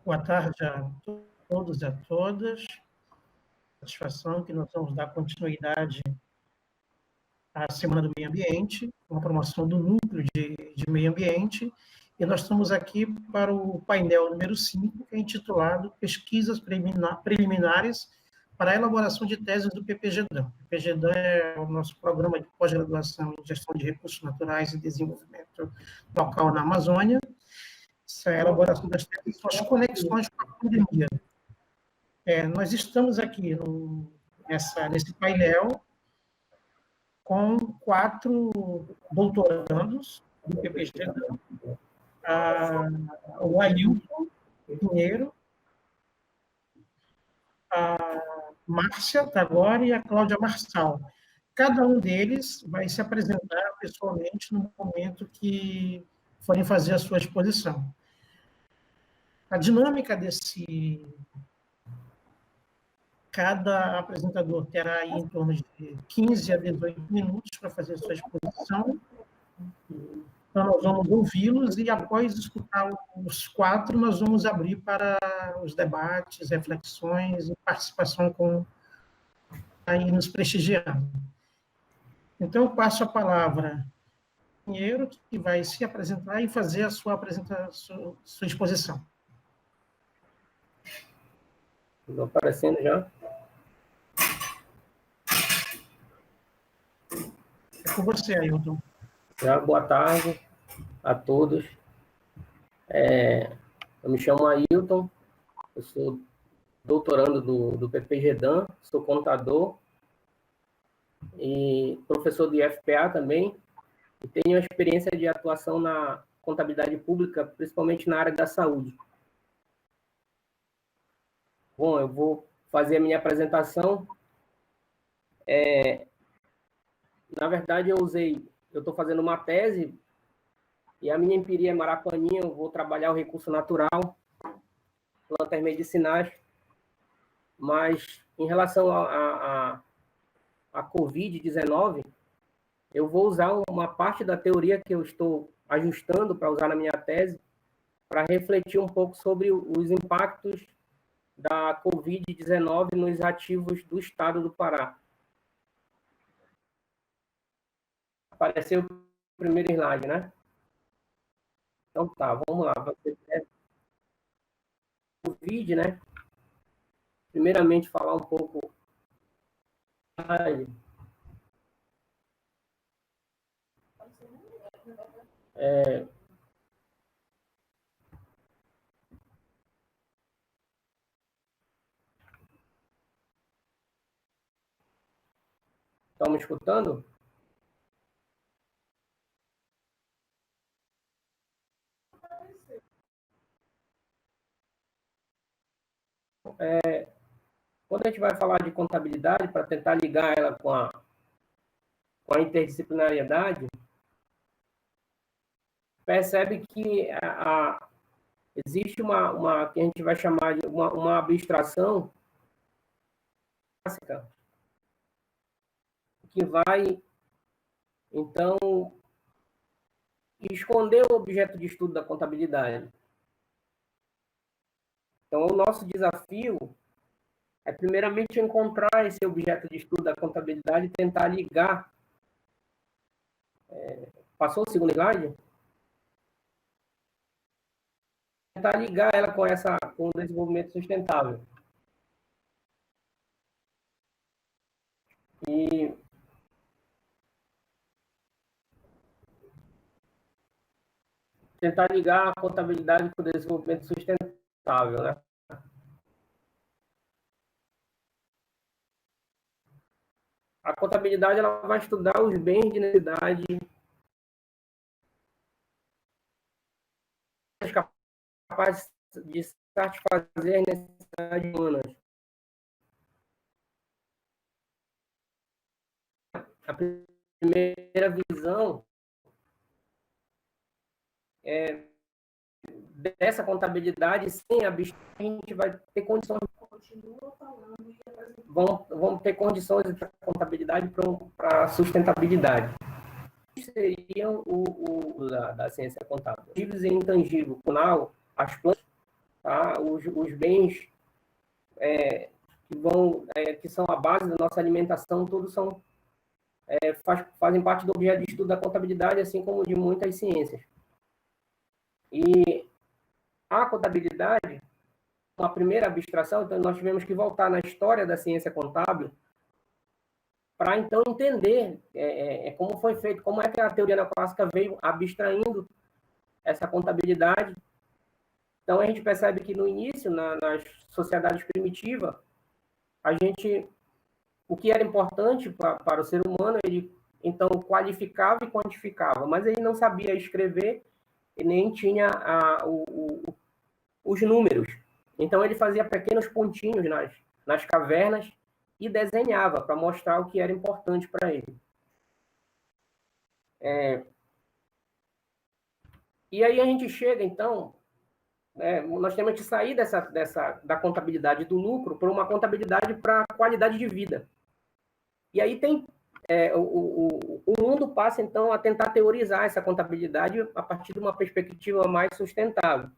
Boa tarde a todos e a todas. Satisfação que nós vamos dar continuidade à Semana do Meio Ambiente, com a promoção do Núcleo de Meio Ambiente, e nós estamos aqui para o painel número 5, que é intitulado Pesquisas Preliminares para a Elaboração de Teses do PPGDAN. O PPGDAN é o nosso programa de pós-graduação em Gestão de Recursos Naturais e Desenvolvimento Local na Amazônia. Essa é a elaboração das teses e suas conexões com a pandemia. Nós estamos aqui nesse painel com 4 doutorandos do PPG, o Ailton Pinheiro, a Márcia Tagore e a Cláudia Marçal. Cada um deles vai se apresentar pessoalmente no momento que forem fazer a sua exposição. A dinâmica cada apresentador terá aí em torno de 15 a 18 minutos para fazer a sua exposição. Então, nós vamos ouvi-los e, após escutar os 4, nós vamos abrir para os debates, reflexões e participação aí nos prestigiando. Então, eu passo a palavra ao Pinheiro, que vai se apresentar e fazer a sua exposição. Estou aparecendo já? É com você, Ailton. Boa tarde a todos. Eu me chamo Ailton, eu sou doutorando do PPGDAN, sou contador e professor de FPA também, e tenho experiência de atuação na contabilidade pública, principalmente na área da saúde. Bom, eu vou fazer a minha apresentação. Na verdade, eu estou fazendo uma tese, e a minha empiria é Marapaninha, eu vou trabalhar o recurso natural, plantas medicinais, mas em relação a Covid-19, eu vou usar uma parte da teoria que eu estou ajustando para usar na minha tese, para refletir um pouco sobre os impactos da Covid-19 nos ativos do estado do Pará. Apareceu o primeiro slide, né? Então tá, vamos lá. Covid, né? Primeiramente, falar um pouco. Estão me escutando? Quando a gente vai falar de contabilidade, para tentar ligar ela com a interdisciplinariedade, percebe que existe uma que a gente vai chamar de uma abstração clássica, que vai, então, esconder o objeto de estudo da contabilidade. Então, o nosso desafio é, primeiramente, encontrar esse objeto de estudo da contabilidade e tentar ligar. Passou o segundo slide? Tentar ligar ela com o desenvolvimento sustentável. E tentar ligar a contabilidade com o desenvolvimento sustentável, né? A contabilidade ela vai estudar os bens de necessidade capazes de satisfazer as necessidades humanas. A primeira visão dessa contabilidade, sem a gente vai ter condições. Vamos ter condições de contabilidade para sustentabilidade. Seriam da ciência contábil. Ativos e intangíveis, as plantas, tá? Os bens que são a base da nossa alimentação, todos fazem parte do objeto de estudo da contabilidade, assim como de muitas ciências. E a contabilidade, uma primeira abstração, então nós tivemos que voltar na história da ciência contábil para, então, entender como foi feito, como é que a teoria neoclássica veio abstraindo essa contabilidade. Então, a gente percebe que, no início, nas sociedades primitivas, o que era importante para o ser humano, ele, então, qualificava e quantificava, mas ele não sabia escrever e nem tinha os números. Então, ele fazia pequenos pontinhos nas cavernas e desenhava para mostrar o que era importante para ele. E aí a gente chega, então, nós temos que sair da contabilidade do lucro para uma contabilidade para a qualidade de vida. E aí o mundo passa, então, a tentar teorizar essa contabilidade a partir de uma perspectiva mais sustentável.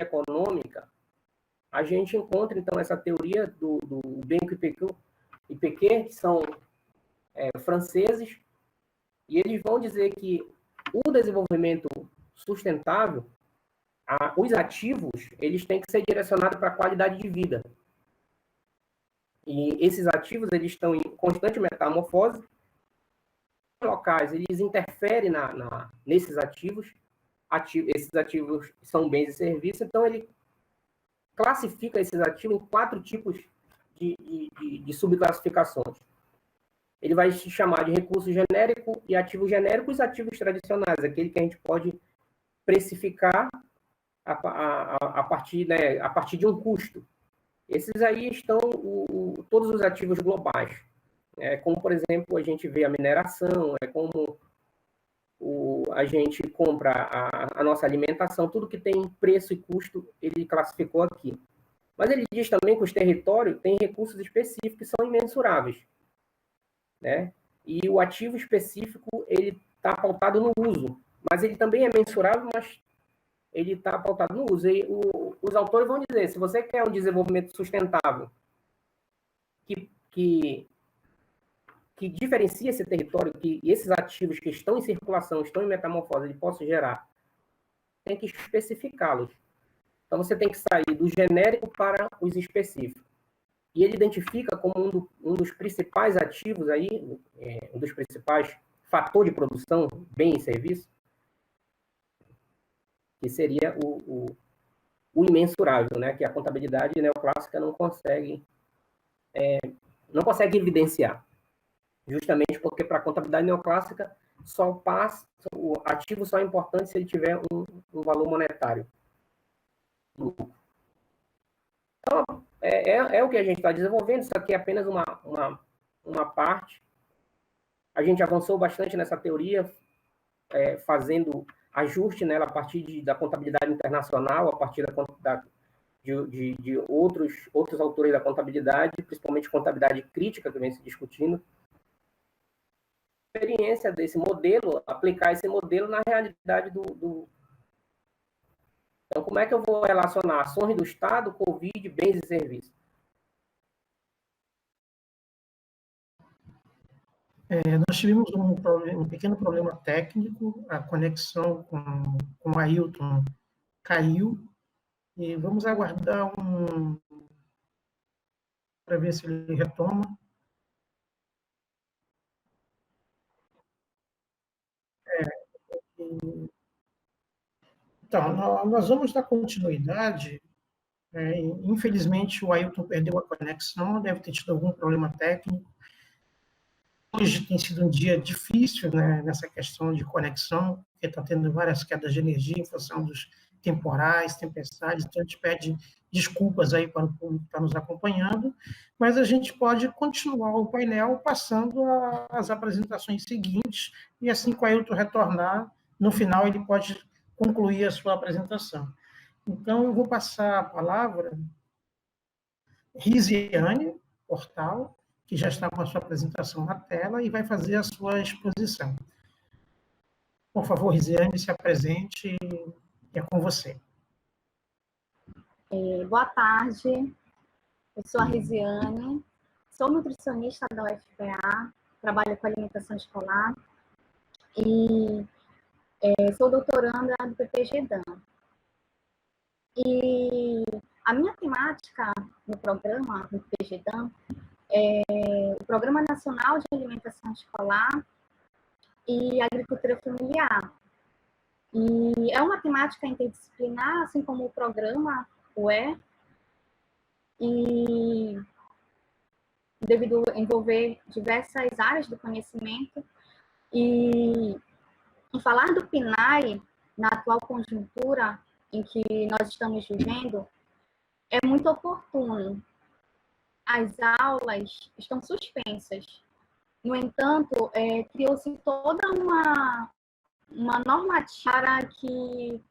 Econômica, a gente encontra, então, essa teoria do Benko e Piquet, que são franceses, e eles vão dizer que o desenvolvimento sustentável, os ativos, eles têm que ser direcionados para a qualidade de vida. E esses ativos, eles estão em constante metamorfose. Locais, eles interferem nesses ativos. Esses ativos são bens e serviços, então ele classifica esses ativos em 4 tipos de subclassificações. Ele vai se chamar de recurso genérico e ativo genérico, os ativos tradicionais, aquele que a gente pode precificar a partir de um custo. Esses aí estão todos os ativos globais, como, por exemplo, a gente vê a mineração, como a gente compra a nossa alimentação, tudo que tem preço e custo, ele classificou aqui. Mas ele diz também que os territórios têm recursos específicos que são imensuráveis, né? E o ativo específico, ele está pautado no uso, mas ele também é mensurável, mas ele está pautado no uso. E os autores vão dizer, se você quer um desenvolvimento sustentável que diferencia esse território, que esses ativos que estão em circulação, estão em metamorfose, ele possa gerar, tem que especificá-los. Então, você tem que sair do genérico para os específicos. E ele identifica como um dos principais ativos aí, um dos principais fatores de produção, bem e serviço, que seria o imensurável, né? Que a contabilidade neoclássica não consegue evidenciar. Justamente porque para a contabilidade neoclássica o ativo só é importante se ele tiver um valor monetário. Então, é o que a gente está desenvolvendo, isso aqui é apenas uma parte. A gente avançou bastante nessa teoria, fazendo ajuste nela a partir da contabilidade internacional, a partir de outros autores da contabilidade, principalmente contabilidade crítica, que vem se discutindo. A experiência desse modelo, aplicar esse modelo na realidade Então, como é que eu vou relacionar ações do Estado, Covid, bens e serviços? Nós tivemos um pequeno problema técnico, a conexão com o Ailton caiu, e vamos aguardar para ver se ele retoma. Então, nós vamos dar continuidade. Infelizmente, o Ailton perdeu a conexão, deve ter tido algum problema técnico. Hoje tem sido um dia difícil, né, nessa questão de conexão, porque está tendo várias quedas de energia em função dos temporais, tempestades, então a gente pede desculpas aí para o público que está nos acompanhando, mas a gente pode continuar o painel passando as apresentações seguintes, e assim que o Ailton retornar, no final ele pode concluir a sua apresentação. Então, eu vou passar a palavra a Risiane Portal, que já está com a sua apresentação na tela e vai fazer a sua exposição. Por favor, Risiane, se apresente, é com você. Boa tarde, eu sou a Risiane, sou nutricionista da UFPA, trabalho com alimentação escolar e sou doutoranda do PPG-DAN. E a minha temática no programa do PPG-DAN é o Programa Nacional de Alimentação Escolar e Agricultura Familiar. E é uma temática interdisciplinar, assim como o programa e devido a envolver diversas áreas do conhecimento. E falar do PNAE, na atual conjuntura em que nós estamos vivendo, é muito oportuno. As aulas estão suspensas. No entanto, criou-se toda uma normativa para que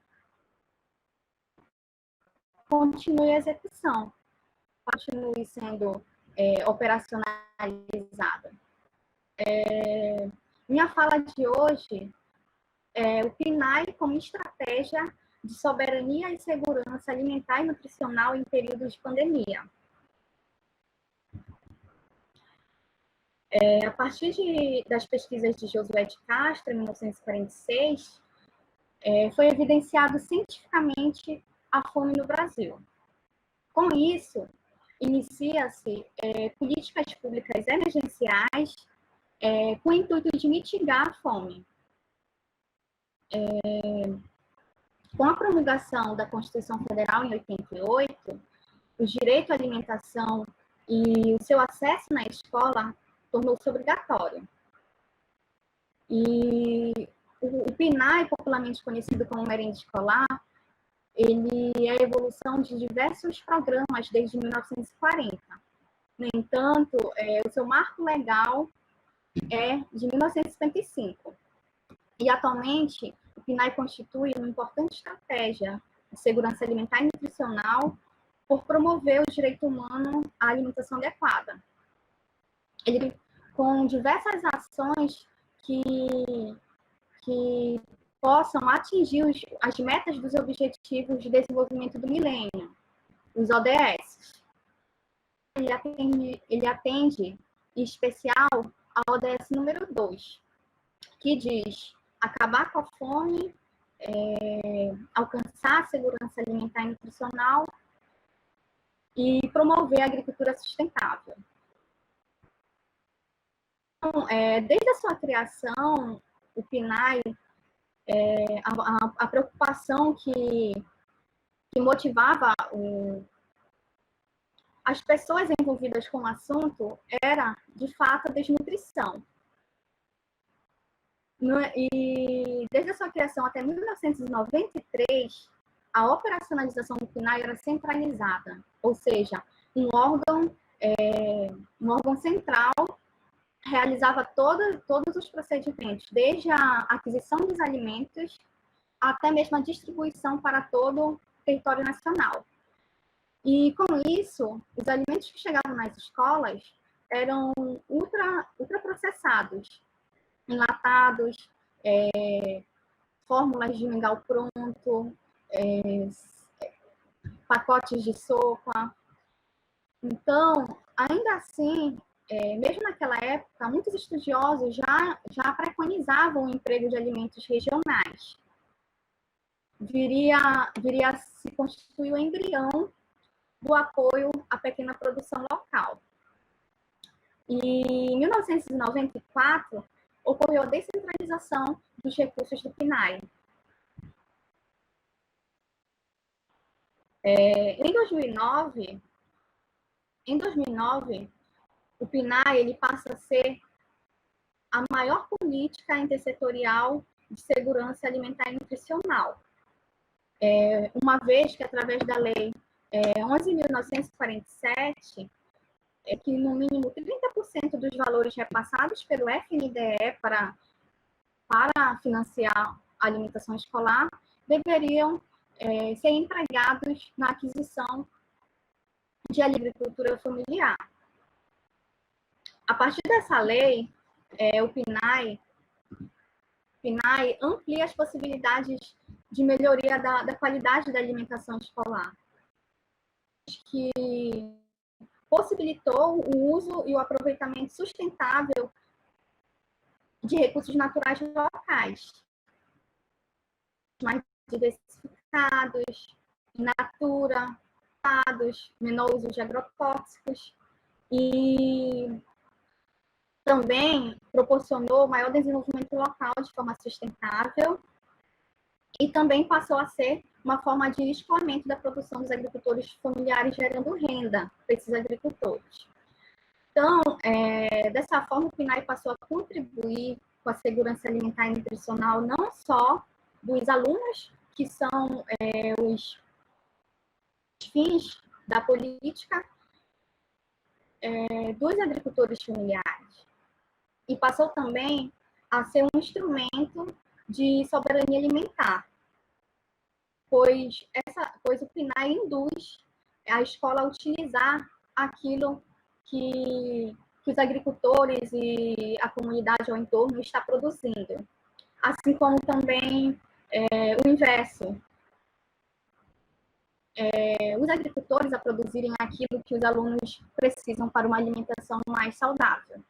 continue a execução, continue sendo operacionalizada. Minha fala de hoje é o PNAE como estratégia de soberania e segurança alimentar e nutricional em períodos de pandemia. A partir das pesquisas de Josué de Castro, em 1946, foi evidenciado cientificamente a fome no Brasil. Com isso, inicia-se políticas públicas emergenciais com o intuito de mitigar a fome. Com a promulgação da Constituição Federal em 88, o direito à alimentação e o seu acesso na escola tornou-se obrigatório. E o PNAE, popularmente conhecido como merenda escolar, ele é a evolução de diversos programas desde 1940. No entanto, o seu marco legal é de 1955. E, atualmente, o PNAE constitui uma importante estratégia de segurança alimentar e nutricional por promover o direito humano à alimentação adequada. Ele, com diversas ações que possam atingir as metas dos Objetivos de Desenvolvimento do Milênio, os ODS. Ele atende, em especial, a ODS número 2, que diz acabar com a fome, alcançar a segurança alimentar e nutricional e promover a agricultura sustentável. Então, desde a sua criação, o PNAE, a preocupação que motivava as pessoas envolvidas com o assunto era, de fato, a desnutrição. E desde a sua criação até 1993, a operacionalização do PNAE era centralizada, ou seja, um órgão central realizava todos os procedimentos, desde a aquisição dos alimentos até mesmo a distribuição para todo o território nacional. E, com isso, os alimentos que chegavam nas escolas eram ultraprocessados, enlatados, fórmulas de mingau pronto, pacotes de sopa. Então, ainda assim, mesmo naquela época, muitos estudiosos já preconizavam o emprego de alimentos regionais. Viria a se constituir o embrião do apoio à pequena produção local. E, em 1994, ocorreu a descentralização dos recursos do PNAE. Em 2009, o PNAE ele passa a ser a maior política intersetorial de segurança alimentar e nutricional, uma vez que, através da Lei 11.947, que no mínimo 30% dos valores repassados pelo FNDE para financiar a alimentação escolar deveriam ser empregados na aquisição de agricultura familiar. A partir dessa lei, o PNAE amplia as possibilidades de melhoria da qualidade da alimentação escolar. que possibilitou o uso e o aproveitamento sustentável de recursos naturais locais, mais diversificados, in natura, menor uso de agrotóxicos, e também proporcionou maior desenvolvimento local de forma sustentável, e também passou a ser uma forma de escoamento da produção dos agricultores familiares, gerando renda para esses agricultores. Então, dessa forma, o PNAE passou a contribuir com a segurança alimentar e nutricional, não só dos alunos, que são os fins da política, dos agricultores familiares, e passou também a ser um instrumento de soberania alimentar, pois o PNAE induz a escola a utilizar aquilo que os agricultores e a comunidade ao entorno está produzindo. Assim como também o inverso. Os agricultores a produzirem aquilo que os alunos precisam para uma alimentação mais saudável.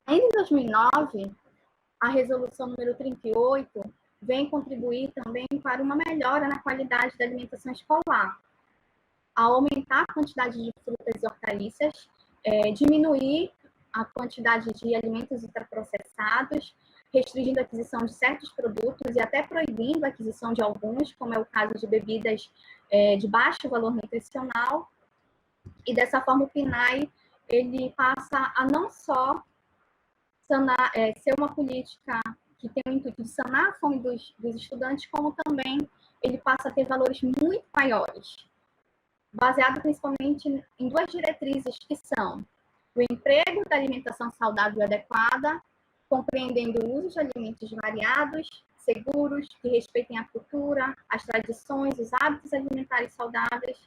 Em 2009, a resolução número 38 vem contribuir também para uma melhora na qualidade da alimentação escolar, ao aumentar a quantidade de frutas e hortaliças, diminuir a quantidade de alimentos ultraprocessados, restringindo a aquisição de certos produtos e até proibindo a aquisição de alguns, como é o caso de bebidas de baixo valor nutricional. E dessa forma o PNAE ele passa a não só ser uma política que tem o intuito de sanar a fome dos estudantes, como também ele passa a ter valores muito maiores, baseado principalmente em duas diretrizes, que são o emprego da alimentação saudável e adequada, compreendendo o uso de alimentos variados, seguros, que respeitem a cultura, as tradições, os hábitos alimentares saudáveis,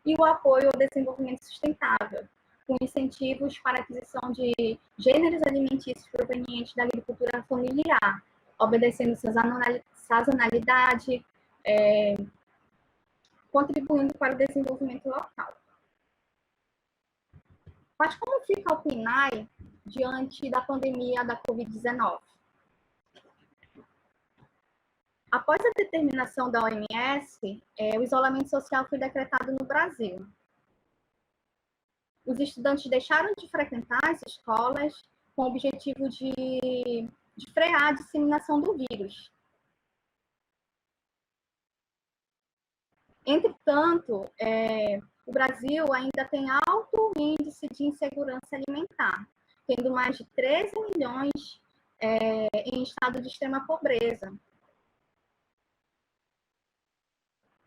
e o apoio ao desenvolvimento sustentável, com incentivos para a aquisição de gêneros alimentícios provenientes da agricultura familiar, obedecendo sazonalidade, contribuindo para o desenvolvimento local. Mas como fica o PNAE diante da pandemia da Covid-19? Após a determinação da OMS, o isolamento social foi decretado no Brasil. Os estudantes deixaram de frequentar as escolas com o objetivo de frear a disseminação do vírus. Entretanto, o Brasil ainda tem alto índice de insegurança alimentar, tendo mais de 13 milhões em estado de extrema pobreza.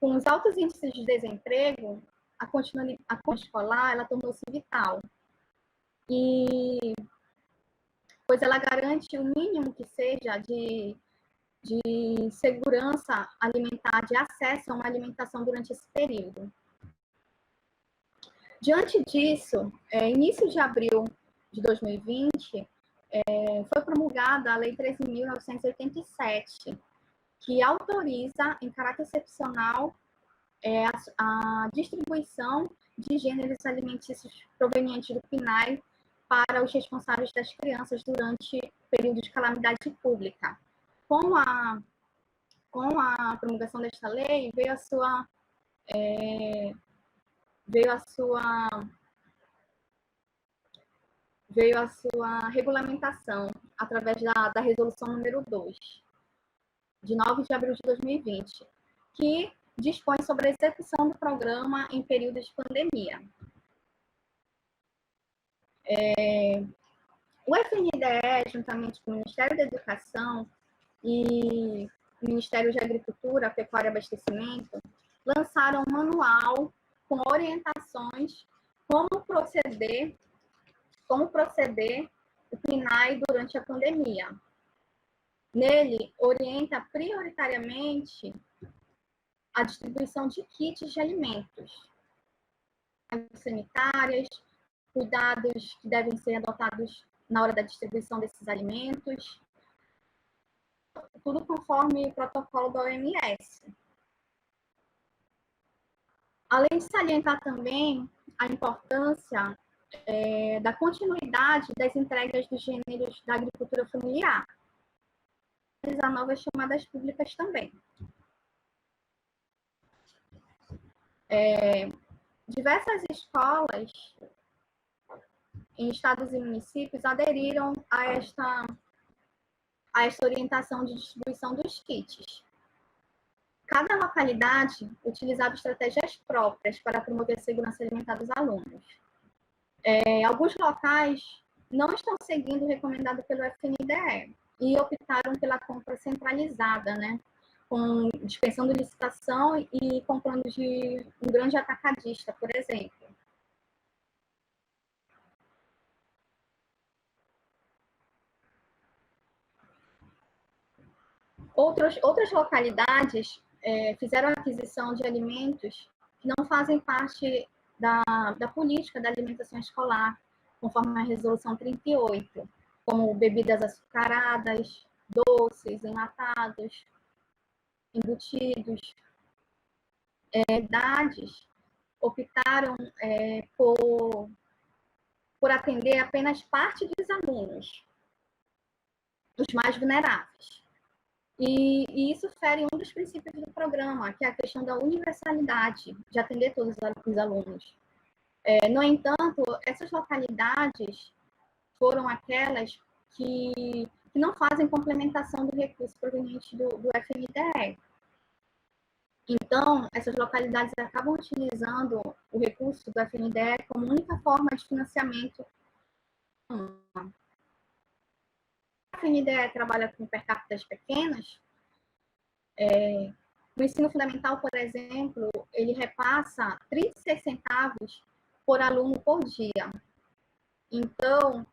Com os altos índices de desemprego, a continuidade escolar ela tornou-se vital, pois ela garante o mínimo que seja de segurança alimentar, de acesso a uma alimentação durante esse período. Diante disso, início de abril de 2020, foi promulgada a Lei 13.987, que autoriza, em caráter excepcional, a distribuição de gêneros alimentícios provenientes do PNAE para os responsáveis das crianças durante o período de calamidade pública. Com a promulgação desta lei, veio a sua regulamentação através da resolução número 2, de 9 de abril de 2020, que dispõe sobre a execução do programa em período de pandemia. O FNDE, juntamente com o Ministério da Educação e o Ministério de Agricultura, Pecuária e Abastecimento, lançaram um manual com orientações como proceder o PNAE durante a pandemia. Nele, orienta prioritariamente a distribuição de kits de alimentos, sanitárias, cuidados que devem ser adotados na hora da distribuição desses alimentos, tudo conforme o protocolo da OMS. Além de salientar também a importância da continuidade das entregas dos gêneros da agricultura familiar, realizar novas chamadas públicas também. Diversas escolas em estados e municípios aderiram a esta orientação de distribuição dos kits. Cada localidade utilizava estratégias próprias para promover a segurança alimentar dos alunos. Alguns locais não estão seguindo o recomendado pelo FNDE e optaram pela compra centralizada, né, com dispensando licitação e comprando de um grande atacadista, por exemplo. Outras localidades fizeram a aquisição de alimentos que não fazem parte da política da alimentação escolar, conforme a Resolução 38, como bebidas açucaradas, doces, enlatados, embutidos. Idades optaram por atender apenas parte dos alunos, os mais vulneráveis. E isso fere um dos princípios do programa, que é a questão da universalidade, de atender todos os alunos. No entanto, essas localidades foram aquelas que não fazem complementação do recurso proveniente do FNDE. Então, essas localidades acabam utilizando o recurso do FNDE como única forma de financiamento. O FNDE trabalha com per capita pequenas. No ensino fundamental, por exemplo, ele repassa 36 centavos por aluno por dia. Então,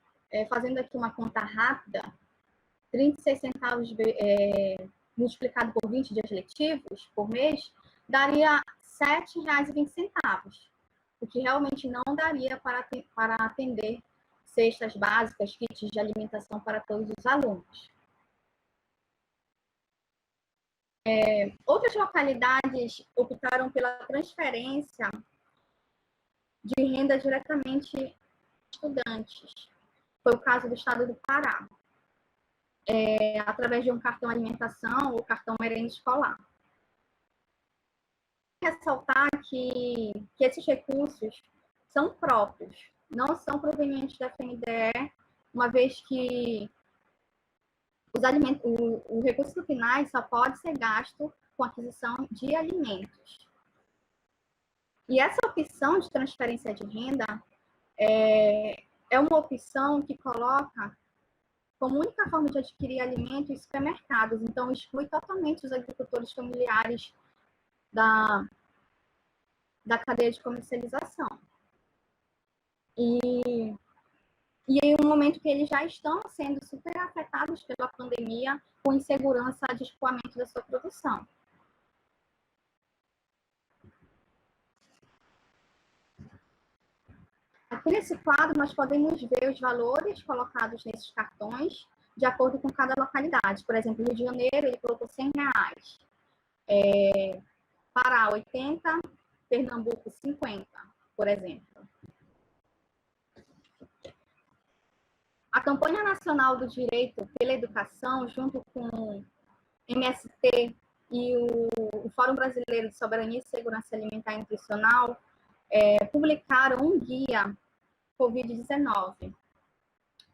fazendo aqui uma conta rápida, 36 centavos multiplicado por 20 dias letivos por mês, daria R$ 7,20, o que realmente não daria para atender cestas básicas, kits de alimentação para todos os alunos. Outras localidades optaram pela transferência de renda diretamente a estudantes. Foi o caso do estado do Pará, através de um cartão alimentação ou cartão merenda escolar. Ressaltar que esses recursos são próprios, não são provenientes da FNDE, uma vez que o recurso do PNAE só pode ser gasto com aquisição de alimentos. E essa opção de transferência de renda é uma opção que coloca como única forma de adquirir alimento em supermercados, então exclui totalmente os agricultores familiares da cadeia de comercialização. E em um momento que eles já estão sendo super afetados pela pandemia, com insegurança de escoamento da sua produção. Aqui nesse quadro, nós podemos ver os valores colocados nesses cartões de acordo com cada localidade. Por exemplo, Rio de Janeiro, ele colocou R$ 100. Pará, 80, Pernambuco, 50, por exemplo. A Campanha Nacional do Direito pela Educação, junto com o MST e o Fórum Brasileiro de Soberania e Segurança Alimentar e Nutricional, publicaram um guia Covid-19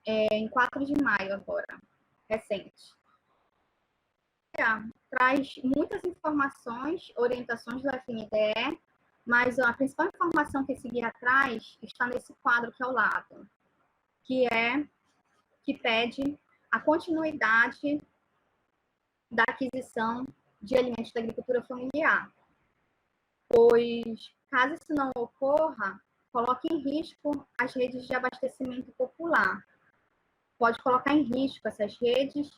em 4 de maio agora, recente. Traz muitas informações, orientações do FNDE, mas a principal informação que esse guia traz está nesse quadro aqui ao lado, que pede a continuidade da aquisição de alimentos da agricultura familiar, pois, caso isso não ocorra, coloca em risco as redes de abastecimento popular. Pode colocar em risco essas redes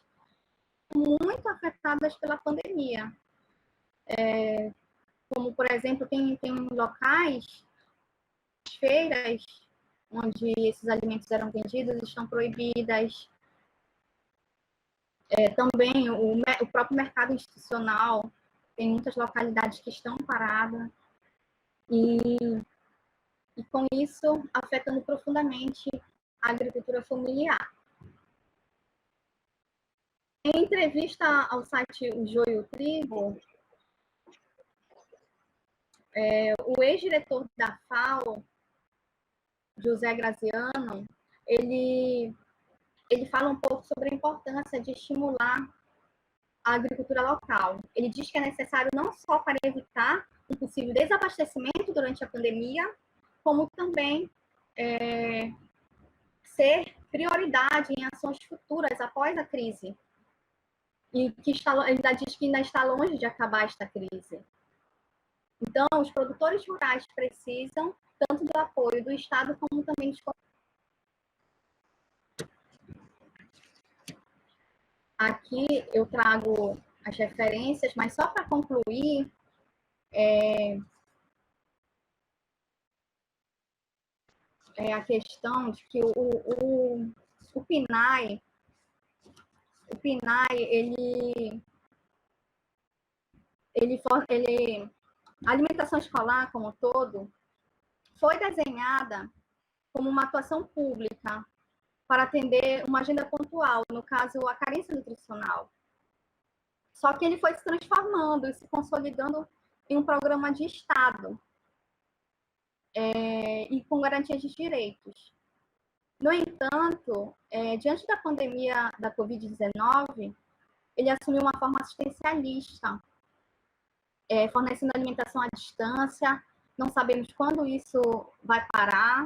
muito afetadas pela pandemia. Como, por exemplo, tem locais, feiras, onde esses alimentos eram vendidos, estão proibidas. Também o próprio mercado institucional, tem muitas localidades que estão paradas. e com isso afetando profundamente a agricultura familiar. Em entrevista ao site O Joio e o Trigo, o ex-diretor da FAO, José Graziano, ele fala um pouco sobre a importância de estimular a agricultura local. Ele diz que é necessário não só para evitar um possível desabastecimento durante a pandemia, como também ser prioridade em ações futuras após a crise. E que ainda diz que ainda está longe de acabar esta crise. Então, os produtores rurais precisam tanto do apoio do Estado como também de... Aqui eu trago as referências, mas só para concluir, a questão de que o PNAE, a alimentação escolar como um todo foi desenhada como uma atuação pública para atender uma agenda pontual, no caso, a carência nutricional. Só que ele foi se transformando e se consolidando em um programa de Estado e com garantias de direitos. No entanto, diante da pandemia da Covid-19, ele assumiu uma forma assistencialista, fornecendo alimentação à distância. Não sabemos quando isso vai parar,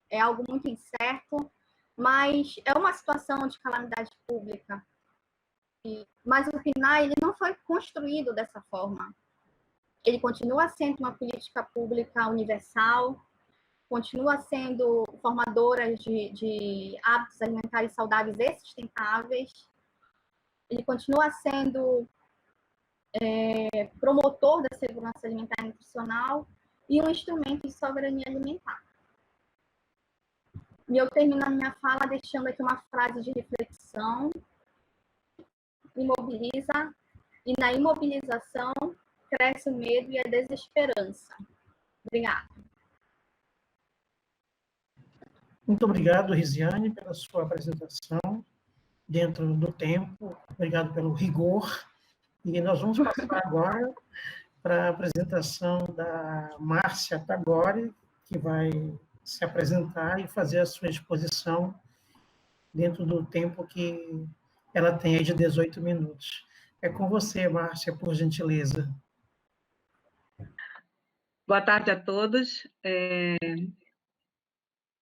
é algo muito incerto, mas é uma situação de calamidade pública. Mas o PNAE ele não foi construído dessa forma. Ele continua sendo uma política pública universal, continua sendo formadora de hábitos alimentares saudáveis e sustentáveis, ele continua sendo promotor da segurança alimentar e nutricional e um instrumento de soberania alimentar. E eu termino a minha fala deixando aqui uma frase de reflexão: imobiliza, e na imobilização cresce o medo e a desesperança. Obrigada. Muito obrigado, Risiane, pela sua apresentação dentro do tempo. Obrigado pelo rigor. E nós vamos passar agora para a apresentação da Márcia Tagore, que vai se apresentar e fazer a sua exposição dentro do tempo que ela tem aí de 18 minutos. É com você, Márcia, por gentileza. Boa tarde a todos.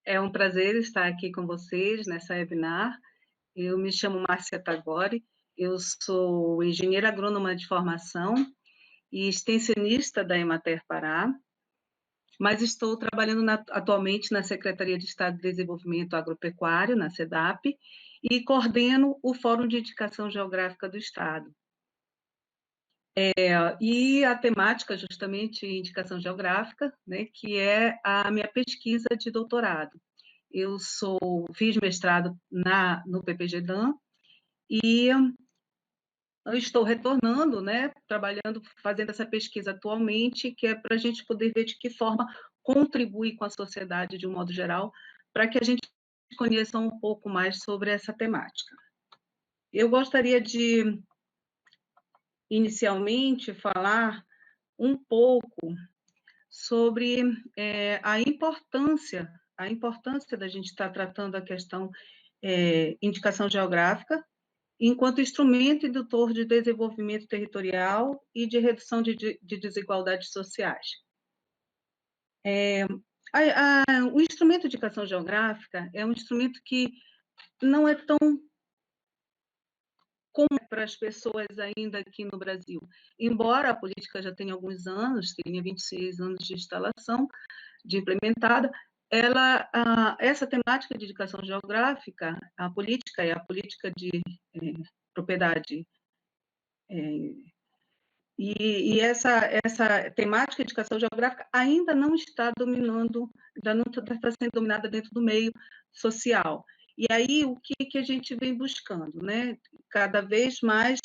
É um prazer estar aqui com vocês nessa webinar. Eu me chamo Márcia Tagore, eu sou engenheira agrônoma de formação e extensionista da Emater Pará, mas estou trabalhando atualmente na Secretaria de Estado de Desenvolvimento Agropecuário, na SEDAP, e coordeno o Fórum de Indicação Geográfica do Estado. E a temática, justamente, indicação geográfica, né, que é a minha pesquisa de doutorado. Eu fiz mestrado no PPG-DAN e eu estou retornando, né, trabalhando, fazendo essa pesquisa atualmente, que é para a gente poder ver de que forma contribui com a sociedade de um modo geral, para que a gente conheça um pouco mais sobre essa temática. Eu gostaria de inicialmente falar um pouco sobre a importância da gente estar tratando a questão indicação geográfica enquanto instrumento indutor de desenvolvimento territorial e de redução de desigualdades sociais. O instrumento de indicação geográfica é um instrumento que não é tão comum para as pessoas ainda aqui no Brasil. Embora a política já tenha alguns anos, tenha 26 anos de instalação, de implementada, essa temática de indicação geográfica, a política é a política de propriedade, e essa temática de indicação geográfica ainda não está dominando, ainda não está sendo dominada dentro do meio social. E aí, o que a gente vem buscando, né? Cada vez mais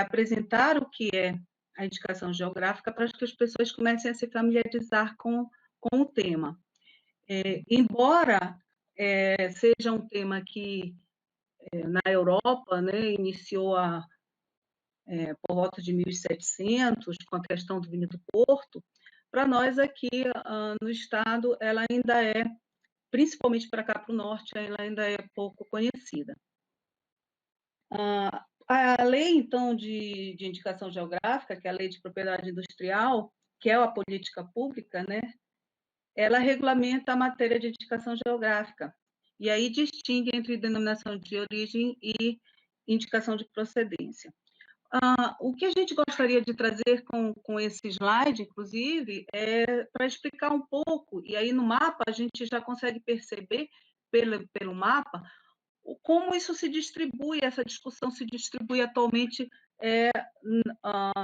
apresentar o que é a indicação geográfica para que as pessoas comecem a se familiarizar com o tema. Embora seja um tema que, na Europa, né, iniciou por volta de 1700, com a questão do vinho do Porto, para nós aqui no estado, ela ainda é, principalmente para cá, para o norte, ela ainda é pouco conhecida. A lei, então, de indicação geográfica, que é a Lei de Propriedade Industrial, que é a política pública, né, ela regulamenta a matéria de indicação geográfica, e aí distingue entre denominação de origem e indicação de procedência. O que a gente gostaria de trazer com esse slide, inclusive, é para explicar um pouco, e aí no mapa a gente já consegue perceber, pelo mapa, como isso se distribui, essa discussão se distribui atualmente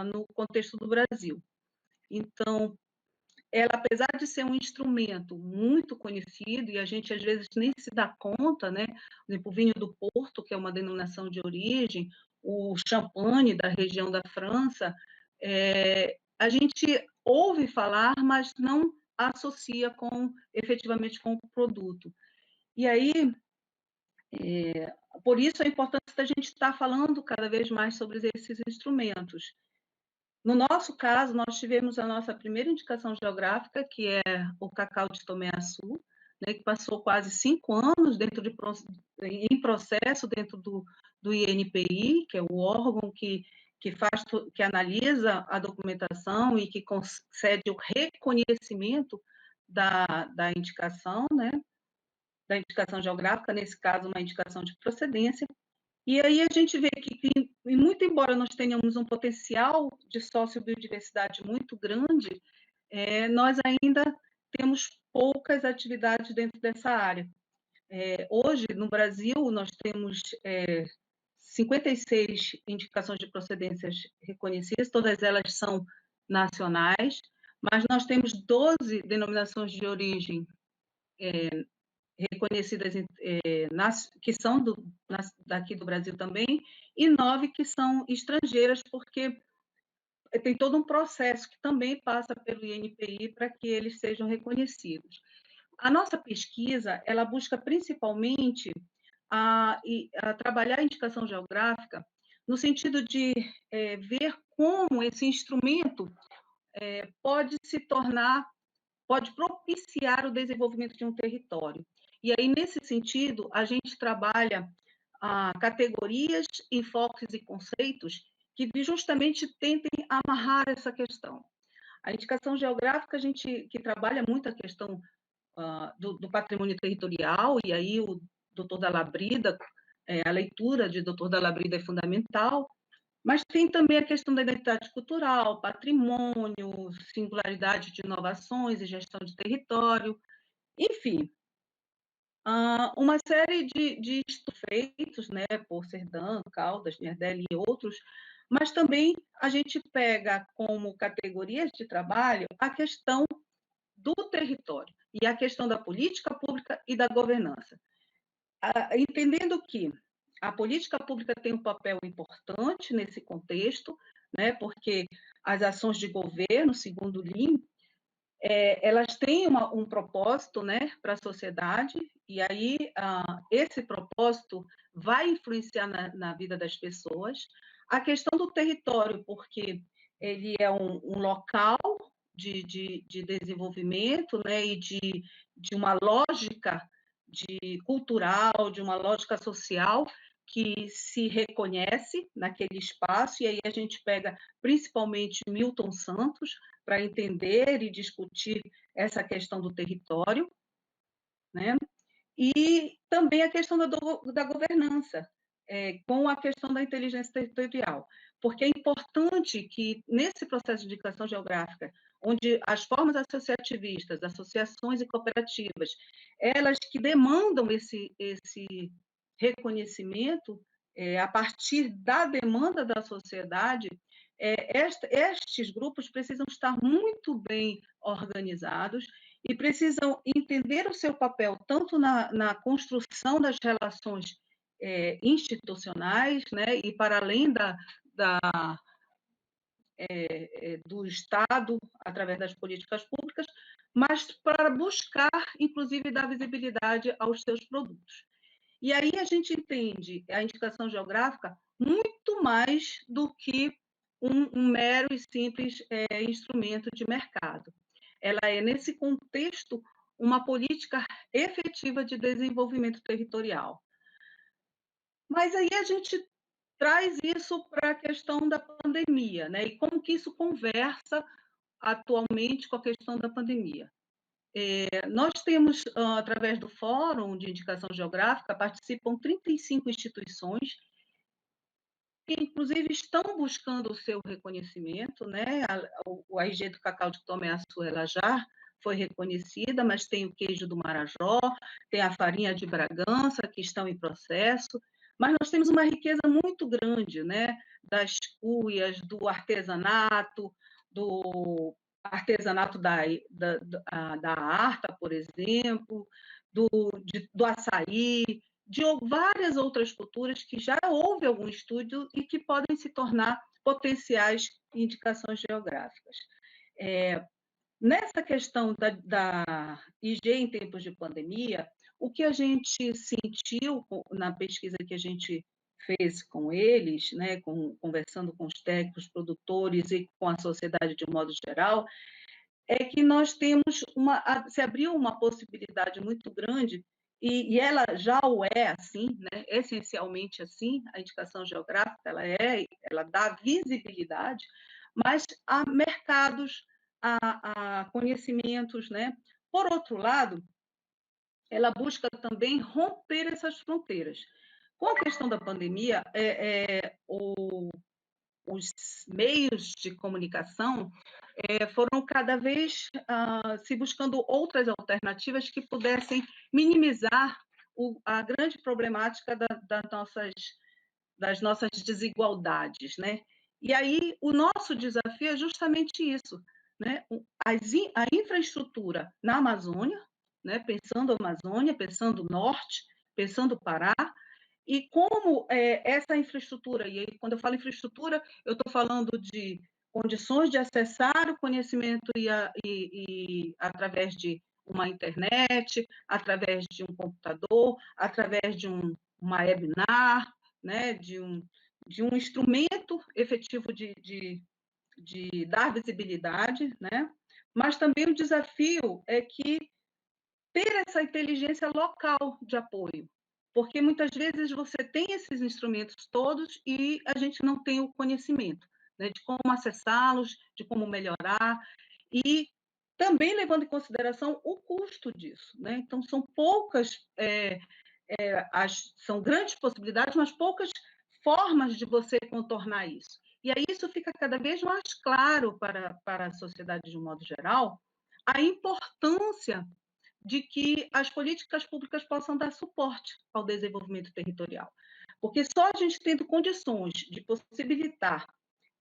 no contexto do Brasil. Então, ela, apesar de ser um instrumento muito conhecido, e a gente às vezes nem se dá conta, né? Por exemplo, o vinho do Porto, que é uma denominação de origem, o champanhe da região da França, a gente ouve falar, mas não associa efetivamente com o produto. E aí, por isso a importância da gente estar falando cada vez mais sobre esses instrumentos. No nosso caso, nós tivemos a nossa primeira indicação geográfica, que é o cacau de Tomé-Açu, né, que passou quase 5 anos em processo dentro do INPI, que é o órgão que analisa a documentação e que concede o reconhecimento da indicação, né, da indicação geográfica, nesse caso, uma indicação de procedência. E aí a gente vê que, muito embora nós tenhamos um potencial de sociobiodiversidade muito grande, nós ainda temos poucas atividades dentro dessa área. Hoje, no Brasil, nós temos 56 indicações de procedências reconhecidas, todas elas são nacionais, mas nós temos 12 denominações de origem reconhecidas que são daqui do Brasil também, e 9 que são estrangeiras, porque tem todo um processo que também passa pelo INPI para que eles sejam reconhecidos. A nossa pesquisa, ela busca principalmente a trabalhar a indicação geográfica no sentido de ver como esse instrumento pode propiciar o desenvolvimento de um território. E aí, nesse sentido, a gente trabalha categorias, enfoques e conceitos que justamente tentem amarrar essa questão. A indicação geográfica, a gente que trabalha muito a questão do patrimônio territorial, e aí o doutor Dalabrida, a leitura de doutor Dalabrida é fundamental, mas tem também a questão da identidade cultural, patrimônio, singularidade de inovações e gestão de território, enfim, uma série de estudos feitos, né, por Serdã, Caldas, Nerdelli e outros, mas também a gente pega como categorias de trabalho a questão do território e a questão da política pública e da governança. Entendendo que a política pública tem um papel importante nesse contexto, né, porque as ações de governo, segundo o Lean, elas têm um propósito, né, para a sociedade, e aí esse propósito vai influenciar na vida das pessoas. A questão do território, porque ele é um local de desenvolvimento, né, e de uma lógica cultural, de uma lógica social que se reconhece naquele espaço, e aí a gente pega principalmente Milton Santos para entender e discutir essa questão do território, né? E também a questão da governança, com a questão da inteligência territorial, porque é importante que, nesse processo de indicação geográfica, onde as formas associativistas, associações e cooperativas, elas que demandam esse reconhecimento, a partir da demanda da sociedade, estes grupos precisam estar muito bem organizados e precisam entender o seu papel tanto na construção das relações institucionais, né, e para além do Estado, através das políticas públicas, mas para buscar, inclusive, dar visibilidade aos seus produtos. E aí a gente entende a indicação geográfica muito mais do que um mero e simples instrumento de mercado. Ela é, nesse contexto, uma política efetiva de desenvolvimento territorial. Mas aí a gente traz isso para a questão da pandemia, né? E como que isso conversa atualmente com a questão da pandemia. Nós temos, através do Fórum de Indicação Geográfica, participam 35 instituições que, inclusive, estão buscando o seu reconhecimento, né? A IG do Cacau de Tomé Açu, ela já foi reconhecida, mas tem o queijo do Marajó, tem a farinha de Bragança, que estão em processo, mas nós temos uma riqueza muito grande, né? Das cuias, do artesanato da Arta, por exemplo, do açaí, de várias outras culturas que já houve algum estudo e que podem se tornar potenciais indicações geográficas. Nessa questão da IG em tempos de pandemia, o que a gente sentiu na pesquisa que a gente fez com eles, né, conversando com os técnicos, produtores e com a sociedade de um modo geral, é que nós temos se abriu uma possibilidade muito grande, e ela já o é assim, né, essencialmente assim, a indicação geográfica, ela dá visibilidade, mas há mercados, há conhecimentos, né? Por outro lado, ela busca também romper essas fronteiras. Com a questão da pandemia, os meios de comunicação foram cada vez se buscando outras alternativas que pudessem minimizar a grande problemática das nossas desigualdades, né? E aí o nosso desafio é justamente isso, né? A infraestrutura na Amazônia, né? Pensando a Amazônia, pensando o Norte, pensando o Pará, e como essa infraestrutura, e aí, quando eu falo infraestrutura, eu estou falando de condições de acessar o conhecimento e através de uma internet, através de um computador, através de uma webinar, né, de um instrumento efetivo de dar visibilidade, né? Mas também o desafio é que ter essa inteligência local de apoio, porque muitas vezes você tem esses instrumentos todos e a gente não tem o conhecimento, né, de como acessá-los, de como melhorar, e também levando em consideração o custo disso, né? Então, são poucas, são grandes possibilidades, mas poucas formas de você contornar isso. E aí isso fica cada vez mais claro para a sociedade de um modo geral, a importância de que as políticas públicas possam dar suporte ao desenvolvimento territorial. Porque só a gente tendo condições de possibilitar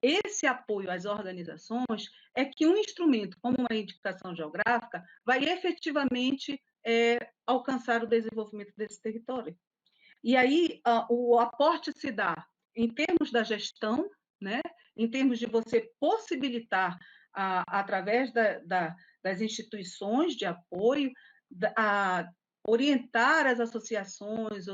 esse apoio às organizações é que um instrumento como uma indicação geográfica vai efetivamente alcançar o desenvolvimento desse território. E aí o aporte se dá em termos da gestão, né? Em termos de você possibilitar, através das instituições de apoio, orientar as associações,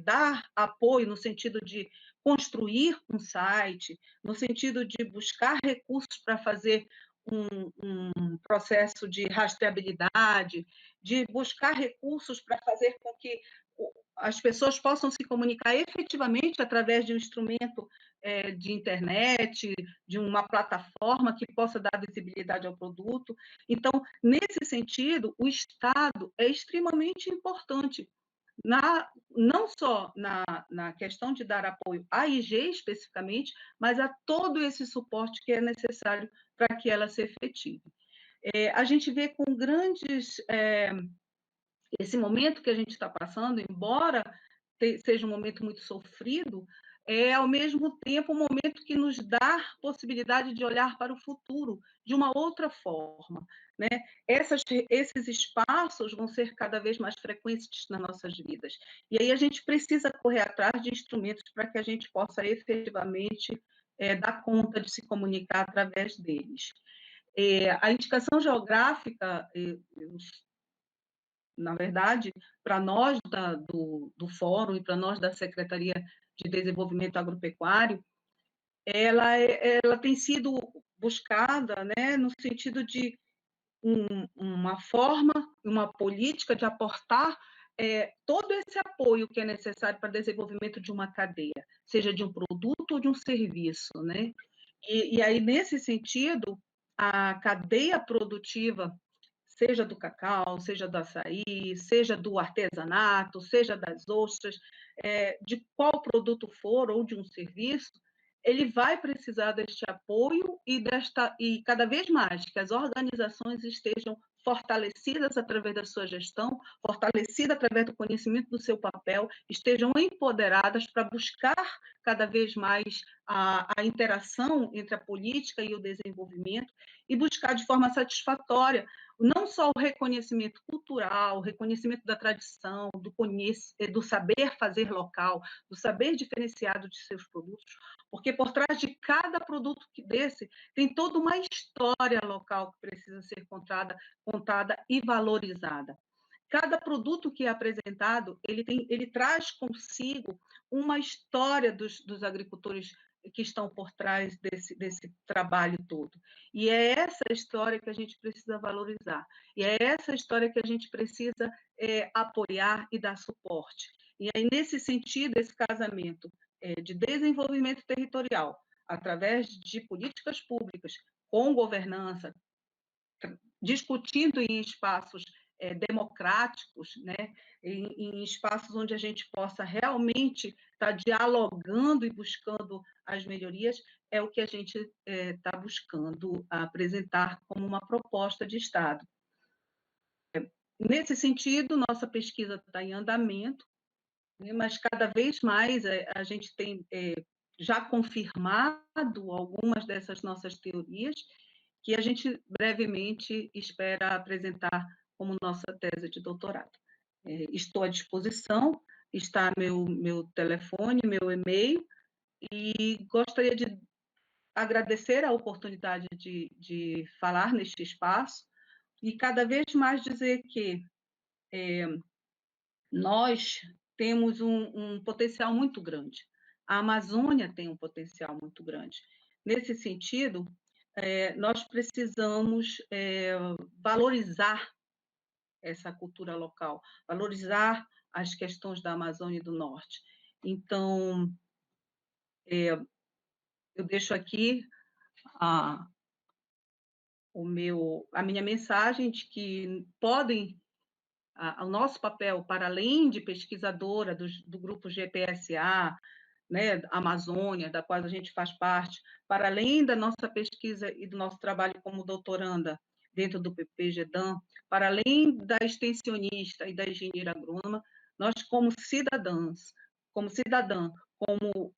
dar apoio no sentido de construir um site, no sentido de buscar recursos para fazer um processo de rastreabilidade, de buscar recursos para fazer com que as pessoas possam se comunicar efetivamente através de um instrumento de internet, de uma plataforma que possa dar visibilidade ao produto. Então, nesse sentido, o Estado é extremamente importante, não só na questão de dar apoio à IG especificamente, mas a todo esse suporte que é necessário para que ela se efetive. A gente vê com grandes... esse momento que a gente está passando, embora seja um momento muito sofrido, é, ao mesmo tempo, um momento que nos dá possibilidade de olhar para o futuro de uma outra forma, né? Esses espaços vão ser cada vez mais frequentes nas nossas vidas. E aí a gente precisa correr atrás de instrumentos para que a gente possa efetivamente dar conta de se comunicar através deles. A indicação geográfica, na verdade, para nós do Fórum e para nós da Secretaria de Desenvolvimento Agropecuário, ela tem sido buscada, né, no sentido de uma forma, uma política de aportar todo esse apoio que é necessário para o desenvolvimento de uma cadeia, seja de um produto ou de um serviço, né? E aí, nesse sentido, a cadeia produtiva, seja do cacau, seja do açaí, seja do artesanato, seja das ostras, de qual produto for ou de um serviço, ele vai precisar deste apoio e cada vez mais que as organizações estejam fortalecidas através da sua gestão, fortalecidas através do conhecimento do seu papel, estejam empoderadas para buscar cada vez mais a interação entre a política e o desenvolvimento e buscar de forma satisfatória não só o reconhecimento cultural, o reconhecimento da tradição, do saber fazer local, do saber diferenciado de seus produtos, porque por trás de cada produto desse tem toda uma história local que precisa ser contada e valorizada. Cada produto que é apresentado, ele traz consigo uma história dos agricultores que estão por trás desse trabalho todo. E é essa história que a gente precisa valorizar. E é essa história que a gente precisa apoiar e dar suporte. E aí, nesse sentido, esse casamento de desenvolvimento territorial, através de políticas públicas, com governança, discutindo em espaços democráticos, né, em espaços onde a gente possa realmente estar dialogando e buscando as melhorias, é o que a gente está buscando apresentar como uma proposta de Estado. Nesse sentido, nossa pesquisa está em andamento, né, mas cada vez mais a gente tem já confirmado algumas dessas nossas teorias, que a gente brevemente espera apresentar como nossa tese de doutorado. Estou à disposição, está meu telefone, meu e-mail, e gostaria de agradecer a oportunidade de falar neste espaço e cada vez mais dizer que nós temos um potencial muito grande. A Amazônia tem um potencial muito grande. Nesse sentido, nós precisamos valorizar essa cultura local, valorizar as questões da Amazônia e do Norte. Então, eu deixo aqui a minha mensagem de que podem, o nosso papel, para além de pesquisadora do grupo GPSA, né, Amazônia, da qual a gente faz parte, para além da nossa pesquisa e do nosso trabalho como doutoranda dentro do PPG-DAN, para além da extensionista e da engenheira agrônoma, nós como cidadã, como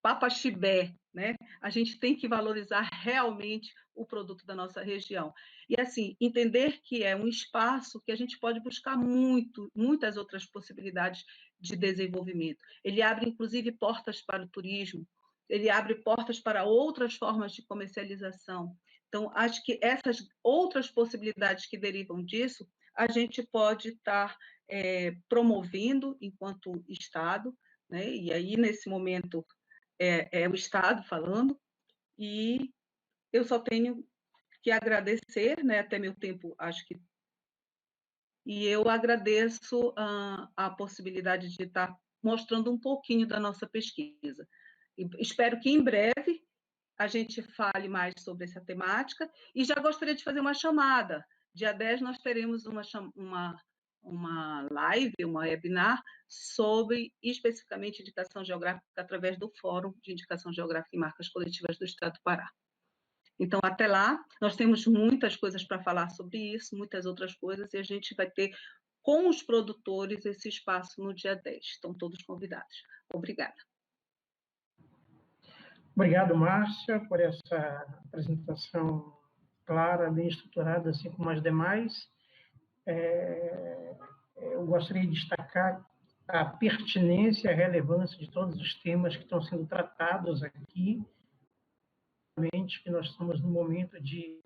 papaxibé, né? A gente tem que valorizar realmente o produto da nossa região. E, assim, entender que é um espaço que a gente pode buscar muitas outras possibilidades de desenvolvimento. Ele abre, inclusive, portas para o turismo, ele abre portas para outras formas de comercialização. Então, acho que essas outras possibilidades que derivam disso, a gente pode estar promovendo enquanto Estado, né? E aí, nesse momento, é o Estado falando, e eu só tenho que agradecer, né, até meu tempo, acho que... E eu agradeço a possibilidade de estar mostrando um pouquinho da nossa pesquisa. E espero que, em breve, a gente fale mais sobre essa temática, e já gostaria de fazer uma chamada. Dia 10 nós teremos uma live, uma webinar, sobre especificamente indicação geográfica através do Fórum de Indicação Geográfica e Marcas Coletivas do Estado do Pará. Então, até lá, nós temos muitas coisas para falar sobre isso, muitas outras coisas, e a gente vai ter com os produtores esse espaço no dia 10. Estão todos convidados. Obrigada. Obrigado, Márcia, por essa apresentação clara, bem estruturada, assim como as demais. Eu gostaria de destacar a pertinência e a relevância de todos os temas que estão sendo tratados aqui, que nós estamos num momento de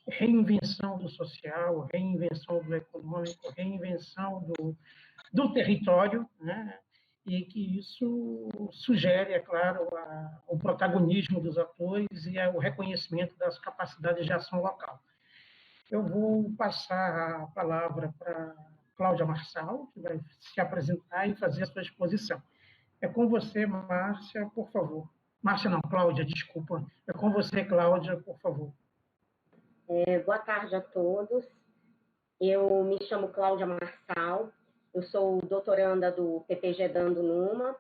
reinvenção do social, reinvenção do econômico, reinvenção do território, né? E que isso sugere, é claro, o protagonismo dos atores e o reconhecimento das capacidades de ação local. Eu vou passar a palavra para Cláudia Marçal, que vai se apresentar e fazer a sua exposição. É com você, Márcia, por favor. Márcia não, Cláudia, desculpa. É com você, Cláudia, por favor. Boa tarde a todos. Eu me chamo Cláudia Marçal, eu sou doutoranda do PPG Dando Numa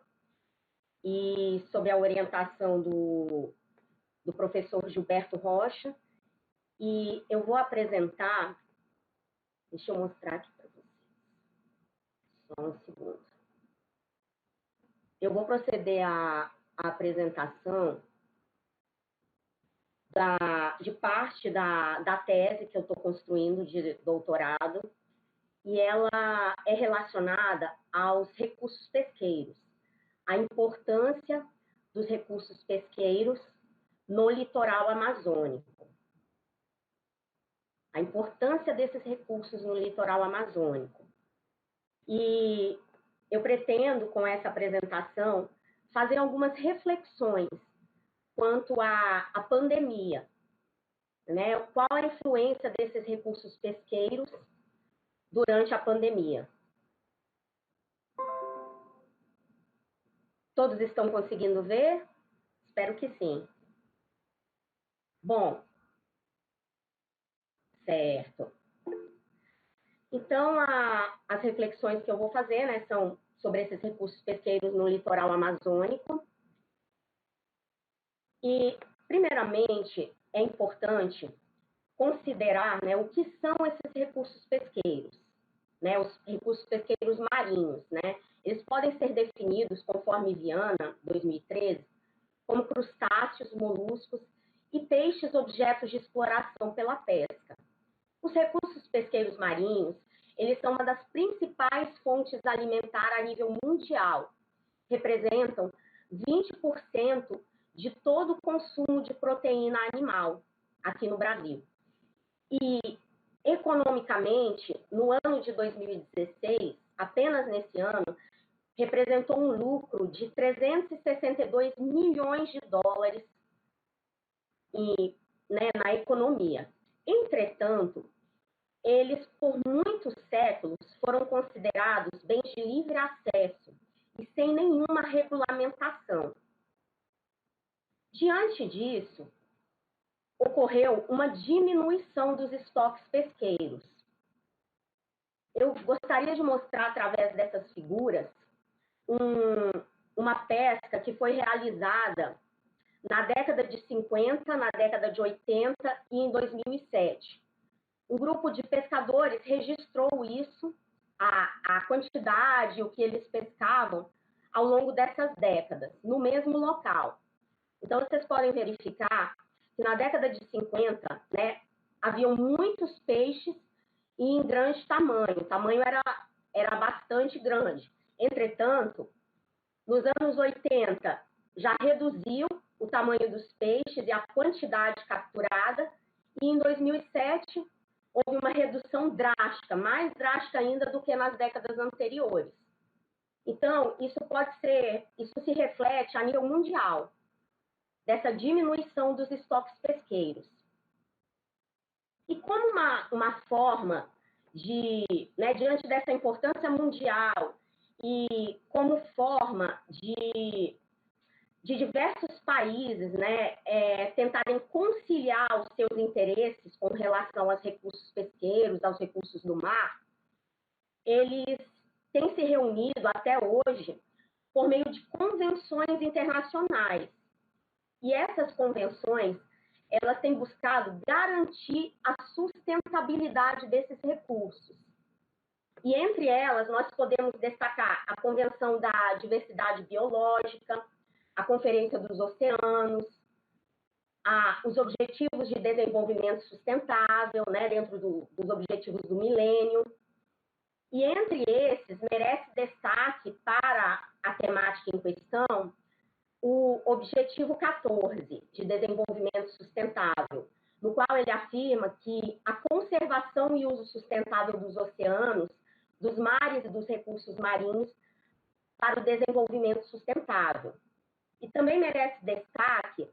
e sob a orientação do professor Gilberto Rocha, e eu vou apresentar, deixa eu mostrar aqui para vocês, só um segundo. Eu vou proceder à apresentação de parte da tese que eu estou construindo de doutorado, e ela é relacionada aos recursos pesqueiros, a importância dos recursos pesqueiros no litoral amazônico. A importância desses recursos no litoral amazônico. E eu pretendo, com essa apresentação, fazer algumas reflexões quanto à pandemia, né? Qual a influência desses recursos pesqueiros durante a pandemia. Todos estão conseguindo ver? Espero que sim. Bom, certo. Então, as reflexões que eu vou fazer, né, são sobre esses recursos pesqueiros no litoral amazônico. E, primeiramente, é importante considerar, né, o que são esses recursos pesqueiros, né, os recursos pesqueiros marinhos, né? Eles podem ser definidos, conforme Viana, 2013, como crustáceos, moluscos e peixes objetos de exploração pela pesca. Os recursos pesqueiros marinhos, eles são uma das principais fontes alimentares a nível mundial. Representam 20% de todo o consumo de proteína animal aqui no Brasil. E, economicamente, no ano de 2016, apenas nesse ano, representou um lucro de 362 milhões de dólares né, na economia. Entretanto, eles, por muitos séculos, foram considerados bens de livre acesso e sem nenhuma regulamentação. Diante disso, ocorreu uma diminuição dos estoques pesqueiros. Eu gostaria de mostrar, através dessas figuras, uma pesca que foi realizada na década de 50, na década de 80 e em 2007. Um grupo de pescadores registrou isso, a quantidade, o que eles pescavam ao longo dessas décadas, no mesmo local. Então, vocês podem verificar que na década de 50, né, haviam muitos peixes e em grande tamanho. O tamanho era bastante grande. Entretanto, nos anos 80, já reduziu o tamanho dos peixes e a quantidade capturada, e em 2007 houve uma redução drástica, mais drástica ainda do que nas décadas anteriores. Então, isso se reflete a nível mundial, dessa diminuição dos estoques pesqueiros. E como uma forma né, diante dessa importância mundial e como forma de diversos países, né, tentarem conciliar os seus interesses com relação aos recursos pesqueiros, aos recursos do mar, eles têm se reunido até hoje por meio de convenções internacionais. E essas convenções, elas têm buscado garantir a sustentabilidade desses recursos. E entre elas, nós podemos destacar a Convenção da Diversidade Biológica, a Conferência dos Oceanos, os Objetivos de Desenvolvimento Sustentável, né, dentro dos Objetivos do Milênio. E entre esses, merece destaque para a temática em questão o objetivo 14 de desenvolvimento sustentável, no qual ele afirma que a conservação e uso sustentável dos oceanos, dos mares e dos recursos marinhos para o desenvolvimento sustentável. E também merece destaque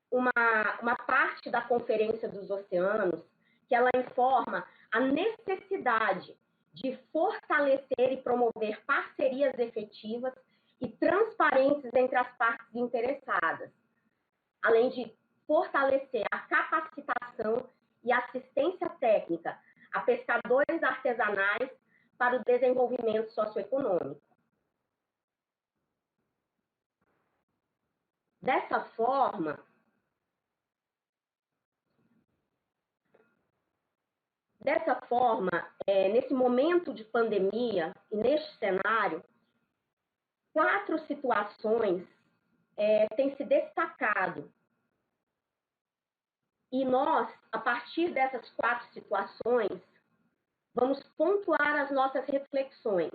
uma parte da Conferência dos Oceanos, que ela informa a necessidade de fortalecer e promover parcerias efetivas e transparentes entre as partes interessadas, além de fortalecer a capacitação e assistência técnica a pescadores artesanais para o desenvolvimento socioeconômico. Dessa forma, nesse momento de pandemia e neste cenário, 4 situações têm se destacado. E nós, a partir dessas 4 situações, vamos pontuar as nossas reflexões.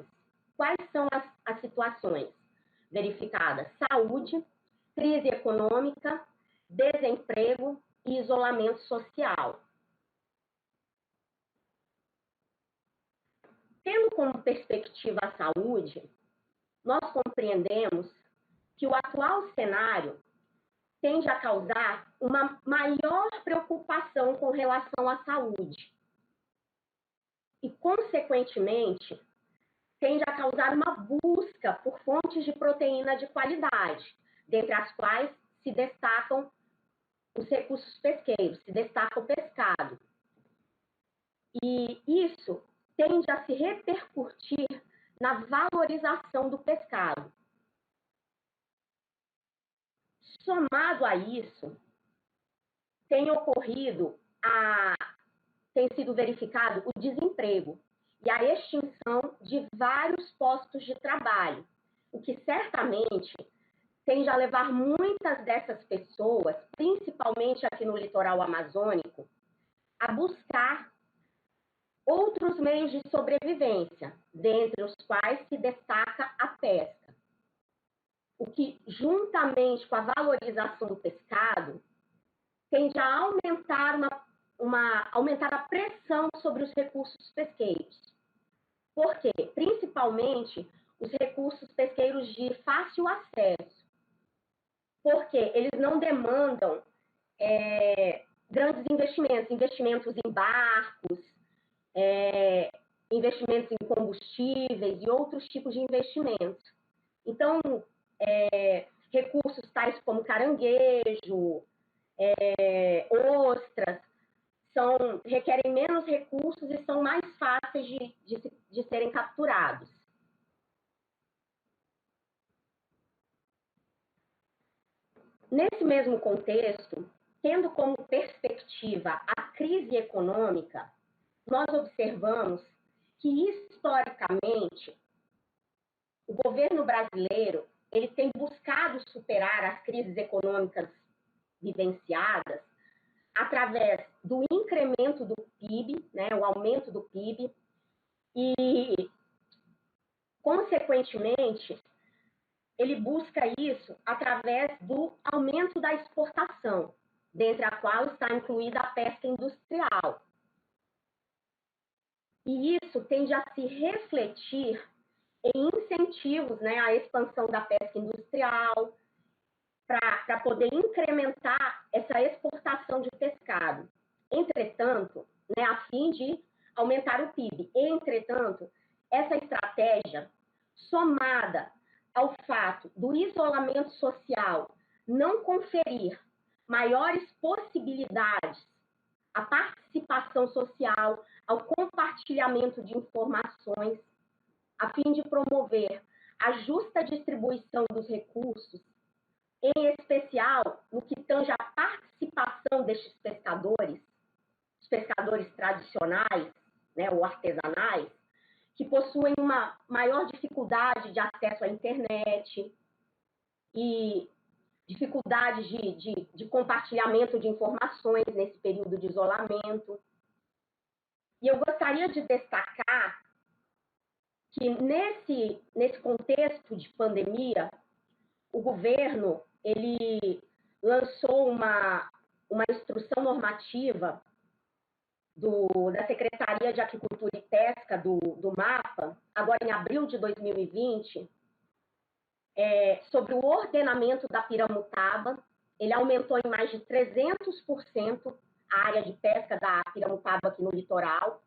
Quais são as situações verificadas? Saúde, crise econômica, desemprego e isolamento social. Tendo como perspectiva a saúde, nós compreendemos que o atual cenário tende a causar uma maior preocupação com relação à saúde e, consequentemente, tende a causar uma busca por fontes de proteína de qualidade, dentre as quais se destacam os recursos pesqueiros, se destaca o pescado. E isso tende a se repercutir na valorização do pescado. Somado a isso, tem sido verificado o desemprego e a extinção de vários postos de trabalho, o que certamente tende a levar muitas dessas pessoas, principalmente aqui no litoral amazônico, a buscar outros meios de sobrevivência, dentre os quais se destaca a pesca. O que, juntamente com a valorização do pescado, tende a aumentar a pressão sobre os recursos pesqueiros. Por quê? Principalmente os recursos pesqueiros de fácil acesso. Porque eles não demandam grandes investimentos em barcos, investimentos em combustíveis e outros tipos de investimentos. Então, recursos tais como caranguejo, ostras, requerem menos recursos e são mais fáceis de serem capturados. Nesse mesmo contexto, tendo como perspectiva a crise econômica, nós observamos que, historicamente, o governo brasileiro ele tem buscado superar as crises econômicas vivenciadas através do incremento do PIB, né, o aumento do PIB, e, consequentemente, ele busca isso através do aumento da exportação, dentre a qual está incluída a pesca industrial. E isso tende a se refletir em incentivos, né, à expansão da pesca industrial, para poder incrementar essa exportação de pescado. Entretanto, né, a fim de aumentar o PIB. Entretanto, essa estratégia, somada ao fato do isolamento social não conferir maiores possibilidades à participação social, ao compartilhamento de informações, a fim de promover a justa distribuição dos recursos, em especial no que tange à participação destes pescadores, os pescadores tradicionais, né, ou artesanais, que possuem uma maior dificuldade de acesso à internet e dificuldade de compartilhamento de informações nesse período de isolamento. E eu gostaria de destacar que nesse contexto de pandemia, o governo ele lançou uma instrução normativa da Secretaria de Agricultura e Pesca do MAPA, agora em abril de 2020, sobre o ordenamento da piramutaba. Ele aumentou em mais de 300% a área de pesca da piramutaba aqui no litoral.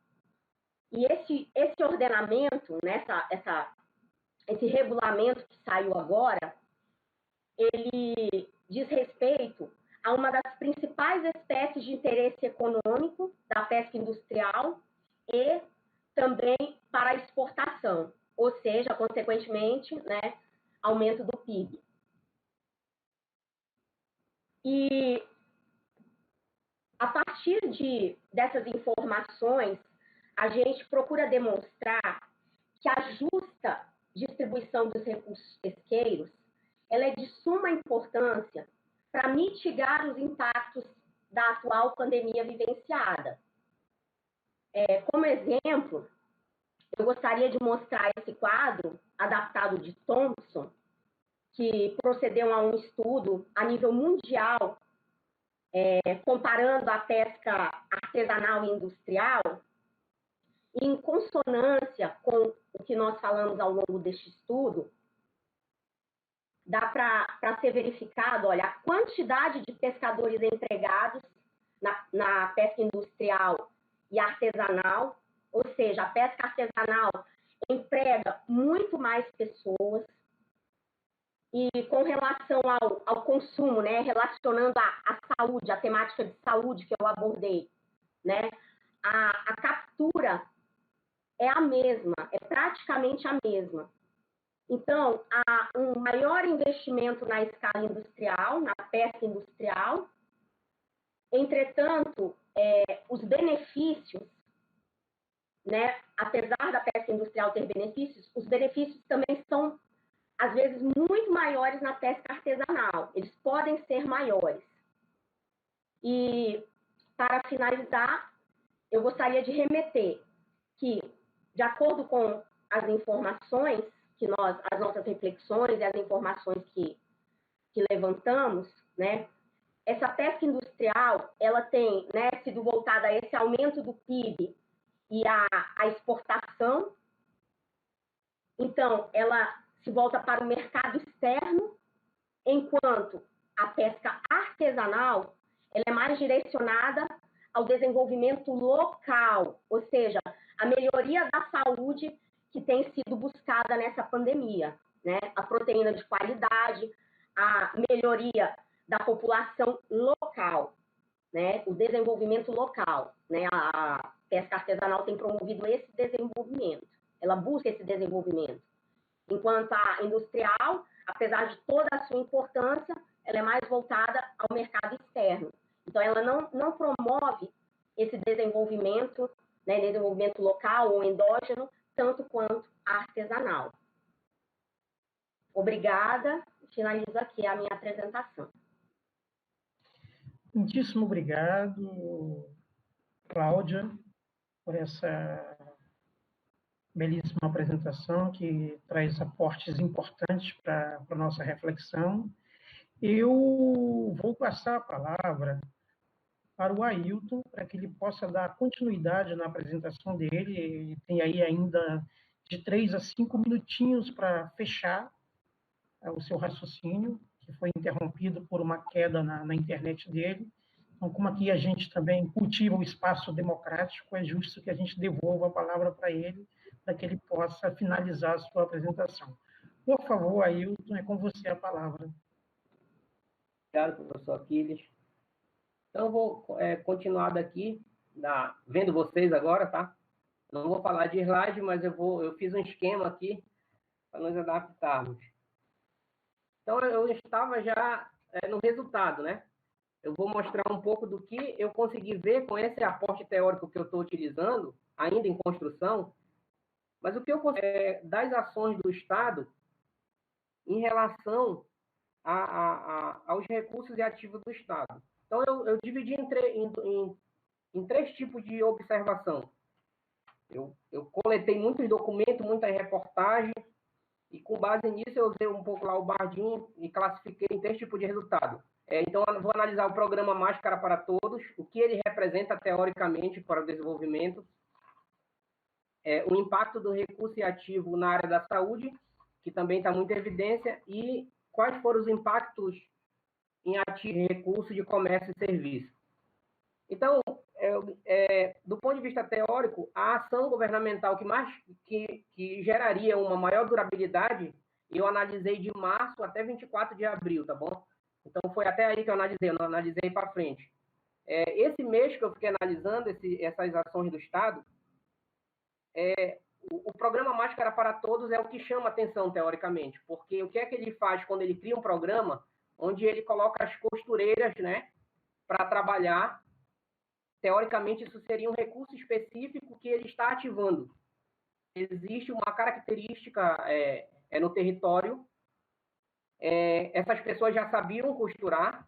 E esse ordenamento, esse regulamento que saiu agora, ele diz respeito a uma das principais espécies de interesse econômico da pesca industrial e também para a exportação, ou seja, consequentemente, né, aumento do PIB. E a partir dessas informações, a gente procura demonstrar que a justa distribuição dos recursos pesqueiros ela é de suma importância para mitigar os impactos da atual pandemia vivenciada. Como exemplo, eu gostaria de mostrar esse quadro adaptado de Thompson, que procedeu a um estudo a nível mundial, comparando a pesca artesanal e industrial, em consonância com o que nós falamos ao longo deste estudo, dá para ser verificado, olha, a quantidade de pescadores empregados na pesca industrial e artesanal, ou seja, a pesca artesanal emprega muito mais pessoas, e com relação ao consumo, né, relacionando a saúde, a temática de saúde que eu abordei, né, a captura é a mesma, é praticamente a mesma. Então, há um maior investimento na escala industrial, na pesca industrial. Entretanto, os benefícios, né, apesar da pesca industrial ter benefícios, os benefícios também são, às vezes, muito maiores na pesca artesanal. Eles podem ser maiores. E, para finalizar, eu gostaria de remeter que, de acordo com as informações as nossas reflexões e as informações que levantamos, né, essa pesca industrial, ela tem, né, sido voltada a esse aumento do PIB e a exportação. Então, ela se volta para o mercado externo, enquanto a pesca artesanal, ela é mais direcionada ao desenvolvimento local, ou seja, a melhoria da saúde que tem sido buscada nessa pandemia, né? A proteína de qualidade, a melhoria da população local, né? O desenvolvimento local, né? A pesca artesanal tem promovido esse desenvolvimento, ela busca esse desenvolvimento, enquanto a industrial, apesar de toda a sua importância, ela é mais voltada ao mercado externo. Então, ela não promove esse desenvolvimento, né? Desenvolvimento local ou endógeno, tanto quanto a artesanal. Obrigada. Finalizo aqui a minha apresentação. Muitíssimo obrigado, Cláudia, por essa belíssima apresentação que traz aportes importantes para a nossa reflexão. Eu vou passar a palavra para o Ailton, para que ele possa dar continuidade na apresentação dele. Ele tem aí ainda de 3 a 5 minutinhos para fechar o seu raciocínio, que foi interrompido por uma queda na internet dele. Então, como aqui a gente também cultiva o espaço democrático, é justo que a gente devolva a palavra para ele, para que ele possa finalizar a sua apresentação. Por favor, Ailton, é com você a palavra. Obrigado, professor Aquiles. Então, eu vou continuar daqui, vendo vocês agora, tá? Não vou falar de slide, mas eu fiz um esquema aqui para nós adaptarmos. Então, eu estava já no resultado, né? Eu vou mostrar um pouco do que eu consegui ver com esse aporte teórico que eu estou utilizando, ainda em construção, mas o que eu consegui das ações do Estado em relação aos recursos e ativos do Estado. Então, eu dividi em 3 tipos de observação. Eu coletei muitos documentos, muita reportagem, e com base nisso eu usei um pouco lá o Bardin e classifiquei em 3 tipos de resultado. Então, eu vou analisar o programa Máscara para Todos, o que ele representa teoricamente para o desenvolvimento, o impacto do recurso e ativo na área da saúde, que também está muito em evidência, e quais foram os impactos em ativo e recurso de comércio e serviço. Então, do ponto de vista teórico, a ação governamental que geraria uma maior durabilidade, eu analisei de março até 24 de abril, tá bom? Então, foi até aí que eu não analisei para frente. Esse mês que eu fiquei analisando essas ações do Estado, o programa Máscara para Todos é o que chama atenção, teoricamente, porque o que é que ele faz quando ele cria um programa onde ele coloca as costureiras, né, para trabalhar. Teoricamente, isso seria um recurso específico que ele está ativando. Existe uma característica no território, essas pessoas já sabiam costurar.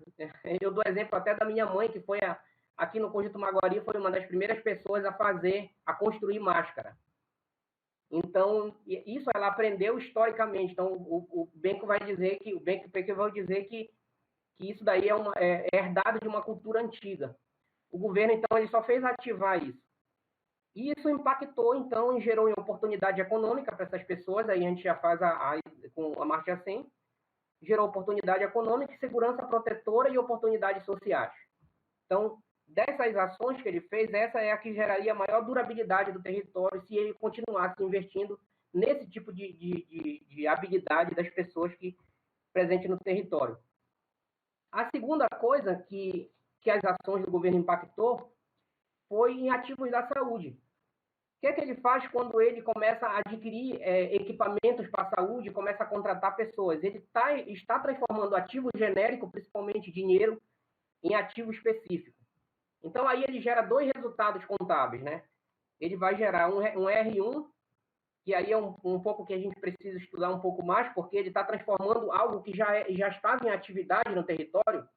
Eu dou exemplo até da minha mãe, que foi aqui no Conjunto Maguari, foi uma das primeiras pessoas a construir máscara. Então, isso ela aprendeu historicamente. Então, o Benco vai dizer que, o Benco vai dizer que isso daí é herdado de uma cultura antiga. O governo, então, ele só fez ativar isso. E isso impactou, então, e gerou oportunidade econômica para essas pessoas, aí a gente já faz com a marcha 100, gerou oportunidade econômica, segurança protetora e oportunidades sociais. Então, dessas ações que ele fez, essa é a que geraria a maior durabilidade do território se ele continuasse investindo nesse tipo de habilidade das pessoas presentes no território. A segunda coisa que as ações do governo impactou foi em ativos da saúde. O que é que ele faz quando ele começa a adquirir equipamentos para a saúde, começa a contratar pessoas? Ele está transformando ativo genérico, principalmente dinheiro, em ativo específico. Então, aí ele gera 2 resultados contábeis, né? Ele vai gerar um R1, que aí é um pouco que a gente precisa estudar um pouco mais, porque ele está transformando algo que já estava em atividade no território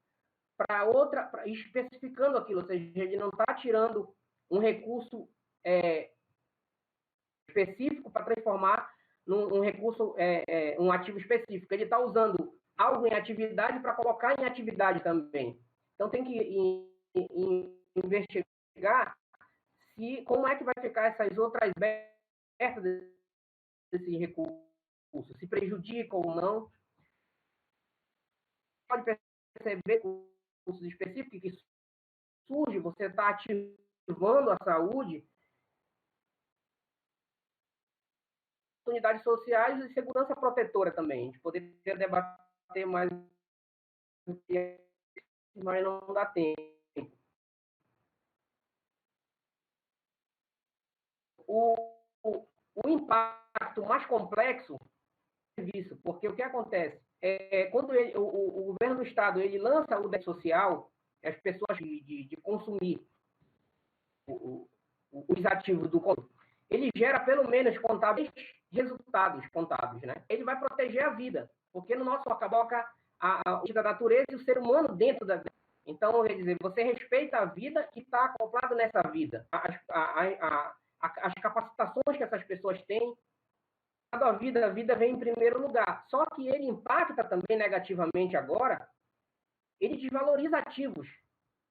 para outra, especificando aquilo, ou seja, ele não está tirando um recurso específico para transformar num recurso, um ativo específico. Ele está usando algo em atividade para colocar em atividade também. Então, tem que investigar como é que vai ficar essas outras bertas desse recurso, se prejudica ou não. Pode perceber recursos específicos que surge, você está ativando a saúde, oportunidades sociais e segurança protetora também. A gente poderia debater mais, mas não dá tempo. O impacto mais complexo é isso, porque o que acontece? Quando o governo do Estado ele lança o déficit social, as pessoas de consumir os ativos do consumo, ele gera pelo menos contábeis resultados contábeis, né? Ele vai proteger a vida, porque no nosso coloca a natureza e o ser humano dentro da vida. Então, quer dizer, você respeita a vida que está acoplado nessa vida, as capacitações que essas pessoas têm. A vida vem em primeiro lugar. Só que ele impacta também negativamente agora, ele desvaloriza ativos.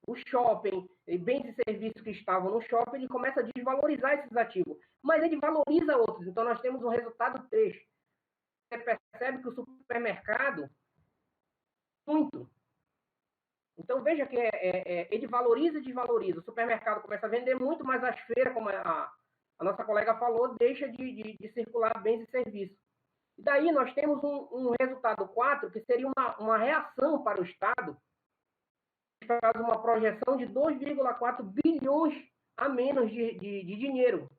O shopping, bens e serviços que estavam no shopping, ele começa a desvalorizar esses ativos. Mas ele valoriza outros. Então, nós temos um resultado 3. Você percebe que o supermercado, muito. Então, veja que ele valoriza e desvaloriza. O supermercado começa a vender muito, mas as feiras, como a nossa colega falou, deixa de circular bens e serviços. E daí nós temos um resultado 4, que seria uma reação para o Estado, faz uma projeção de 2,4 bilhões a menos de dinheiro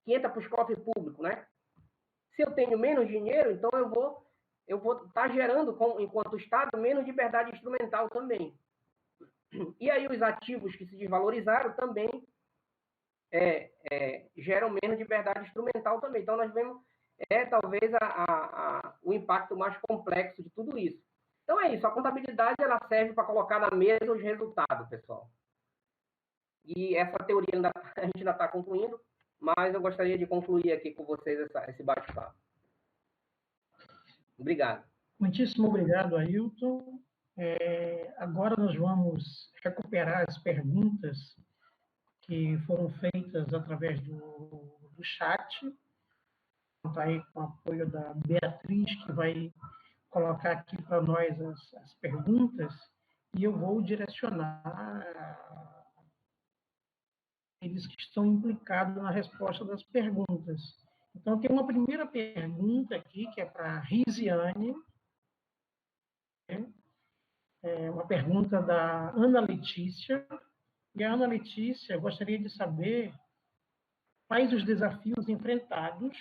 que entra para os cofres públicos, né? Se eu tenho menos dinheiro, então eu vou estar gerando, enquanto Estado, menos liberdade instrumental também. E aí os ativos que se desvalorizaram também geram menos liberdade instrumental também. Então nós vemos talvez o impacto mais complexo de tudo isso. Então é isso, a contabilidade ela serve para colocar na mesa os resultados, pessoal. E essa teoria a gente ainda está concluindo. mas eu gostaria de concluir aqui com vocês esse bate-papo. Obrigado. Muitíssimo obrigado, Ailton. Agora nós vamos recuperar as perguntas que foram feitas através do chat. Está aí com o apoio da Beatriz, que vai colocar aqui para nós as perguntas, e eu vou direcionar eles que estão implicados na resposta das perguntas. Então, tem uma primeira pergunta aqui, que é para a Risiane, uma pergunta da Ana Letícia, e a Ana Letícia gostaria de saber quais os desafios enfrentados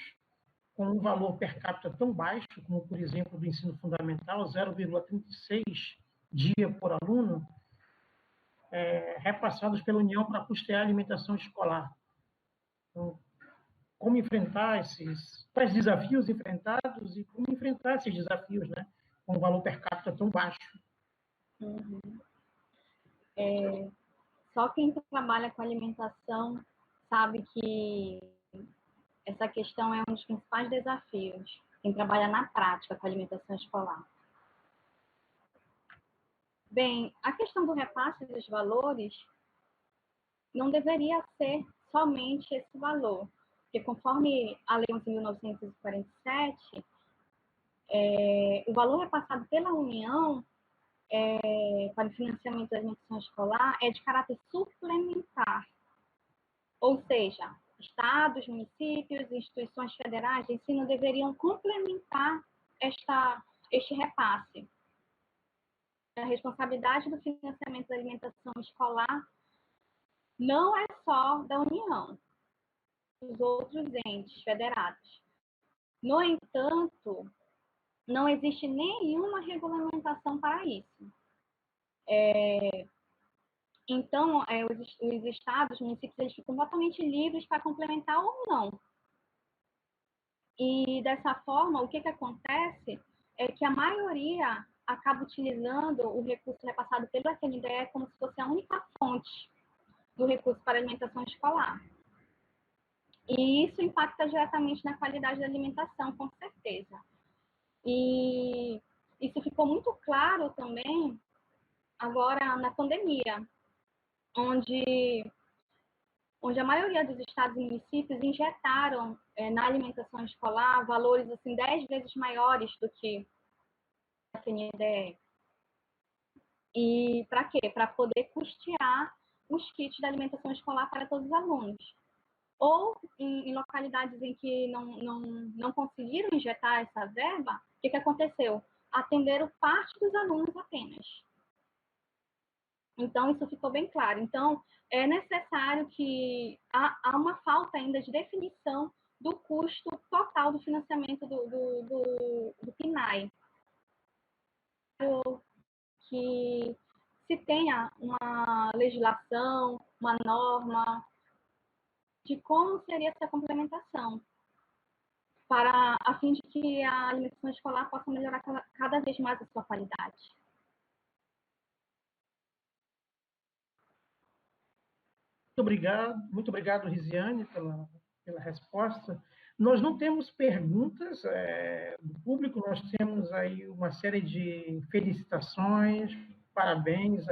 com um valor per capita tão baixo, como, por exemplo, do ensino fundamental, 0,36 dia por aluno, repassados pela União para custear a alimentação escolar. Então, como enfrentar quais desafios enfrentados e como enfrentar esses desafios, né, com um valor per capita tão baixo. Uhum. Só quem trabalha com alimentação sabe que essa questão é um dos principais desafios. Quem trabalha na prática com a alimentação escolar. Bem, a questão do repasse dos valores não deveria ser somente esse valor, porque conforme a Lei 11.947, o valor repassado pela União para o financiamento da alimentação escolar é de caráter suplementar, ou seja, estados, municípios, instituições federais de ensino deveriam complementar este repasse. A responsabilidade do financiamento da alimentação escolar não é só da União, dos outros entes federados. No entanto, não existe nenhuma regulamentação para isso. Então, os estados, os municípios, eles ficam totalmente livres para complementar ou não. E, dessa forma, o que acontece é que a maioria acaba utilizando o recurso repassado pelo FNDE como se fosse a única fonte do recurso para alimentação escolar. E isso impacta diretamente na qualidade da alimentação, com certeza. E isso ficou muito claro também agora na pandemia, onde a maioria dos estados e municípios injetaram na alimentação escolar valores assim 10 vezes maiores do que a FNDE. E para quê? Para poder custear os kits da alimentação escolar para todos os alunos. Ou em localidades em que não conseguiram injetar essa verba, o que aconteceu? Atenderam parte dos alunos apenas. Então, isso ficou bem claro. Então, é necessário que há uma falta ainda de definição do custo total do financiamento do PNAE. Que se tenha uma legislação, uma norma de como seria essa complementação, a fim de que a alimentação escolar possa melhorar cada vez mais a sua qualidade. Muito obrigado, Risiane, pela resposta. Nós não temos perguntas do público, nós temos aí uma série de felicitações, parabéns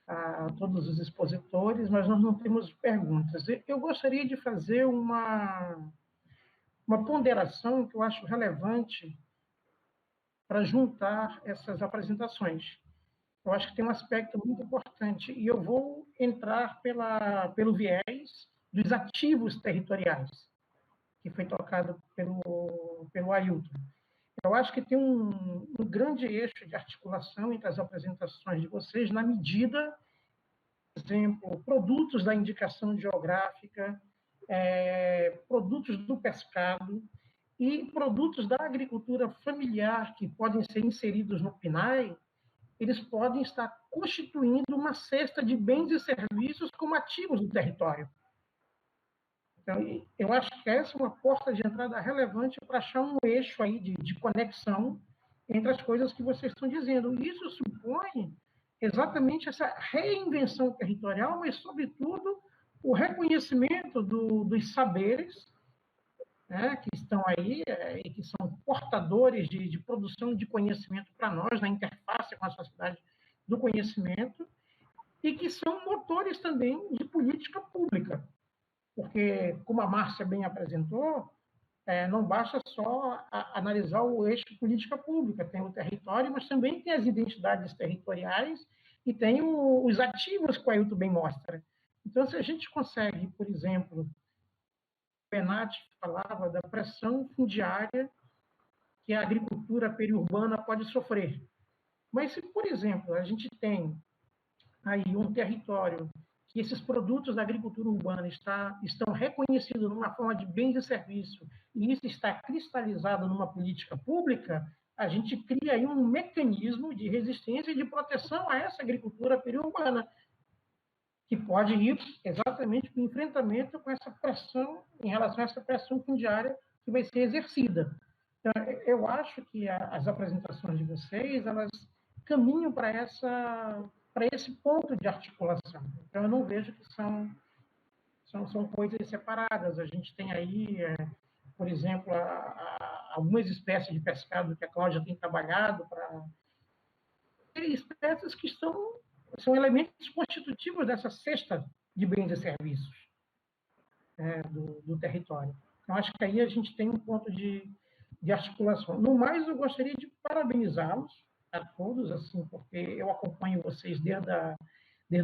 a todos os expositores, mas nós não temos perguntas. Eu gostaria de fazer uma ponderação que eu acho relevante para juntar essas apresentações. Eu acho que tem um aspecto muito importante, e eu vou entrar pelo viés dos ativos territoriais, que foi tocado pelo Ailton. Eu acho que tem um grande eixo de articulação entre as apresentações de vocês, na medida, por exemplo, produtos da indicação geográfica, produtos do pescado e produtos da agricultura familiar que podem ser inseridos no PNAE, eles podem estar constituindo uma cesta de bens e serviços como ativos do território. Então, eu acho que essa é uma porta de entrada relevante para achar um eixo aí de conexão entre as coisas que vocês estão dizendo. E isso supõe exatamente essa reinvenção territorial, mas, sobretudo, o reconhecimento dos saberes, né, que estão aí e que são portadores de produção de conhecimento para nós, na interface com a sociedade do conhecimento, e que são motores também de política pública. Porque, como a Márcia bem apresentou, não basta só analisar o eixo política pública, tem o território, mas também tem as identidades territoriais e tem os ativos que o Ailton bem mostra. Então, se a gente consegue, por exemplo, o Benatti falava da pressão fundiária que a agricultura periurbana pode sofrer. Mas se, por exemplo, a gente tem aí um território que esses produtos da agricultura urbana estão reconhecidos numa forma de bens e serviço, e isso está cristalizado numa política pública, a gente cria aí um mecanismo de resistência e de proteção a essa agricultura periurbana, que pode ir exatamente para o enfrentamento com essa pressão, em relação a essa pressão fundiária que vai ser exercida. Então, eu acho que as apresentações de vocês, elas caminham para esse ponto de articulação. Então, eu não vejo que são coisas separadas. A gente tem aí, por exemplo, algumas espécies de pescado que a Cláudia tem trabalhado para espécies que são elementos constitutivos dessa cesta de bens e serviços do território. Então, acho que aí a gente tem um ponto de articulação. No mais, eu gostaria de parabenizá-los a todos, assim, porque eu acompanho vocês desde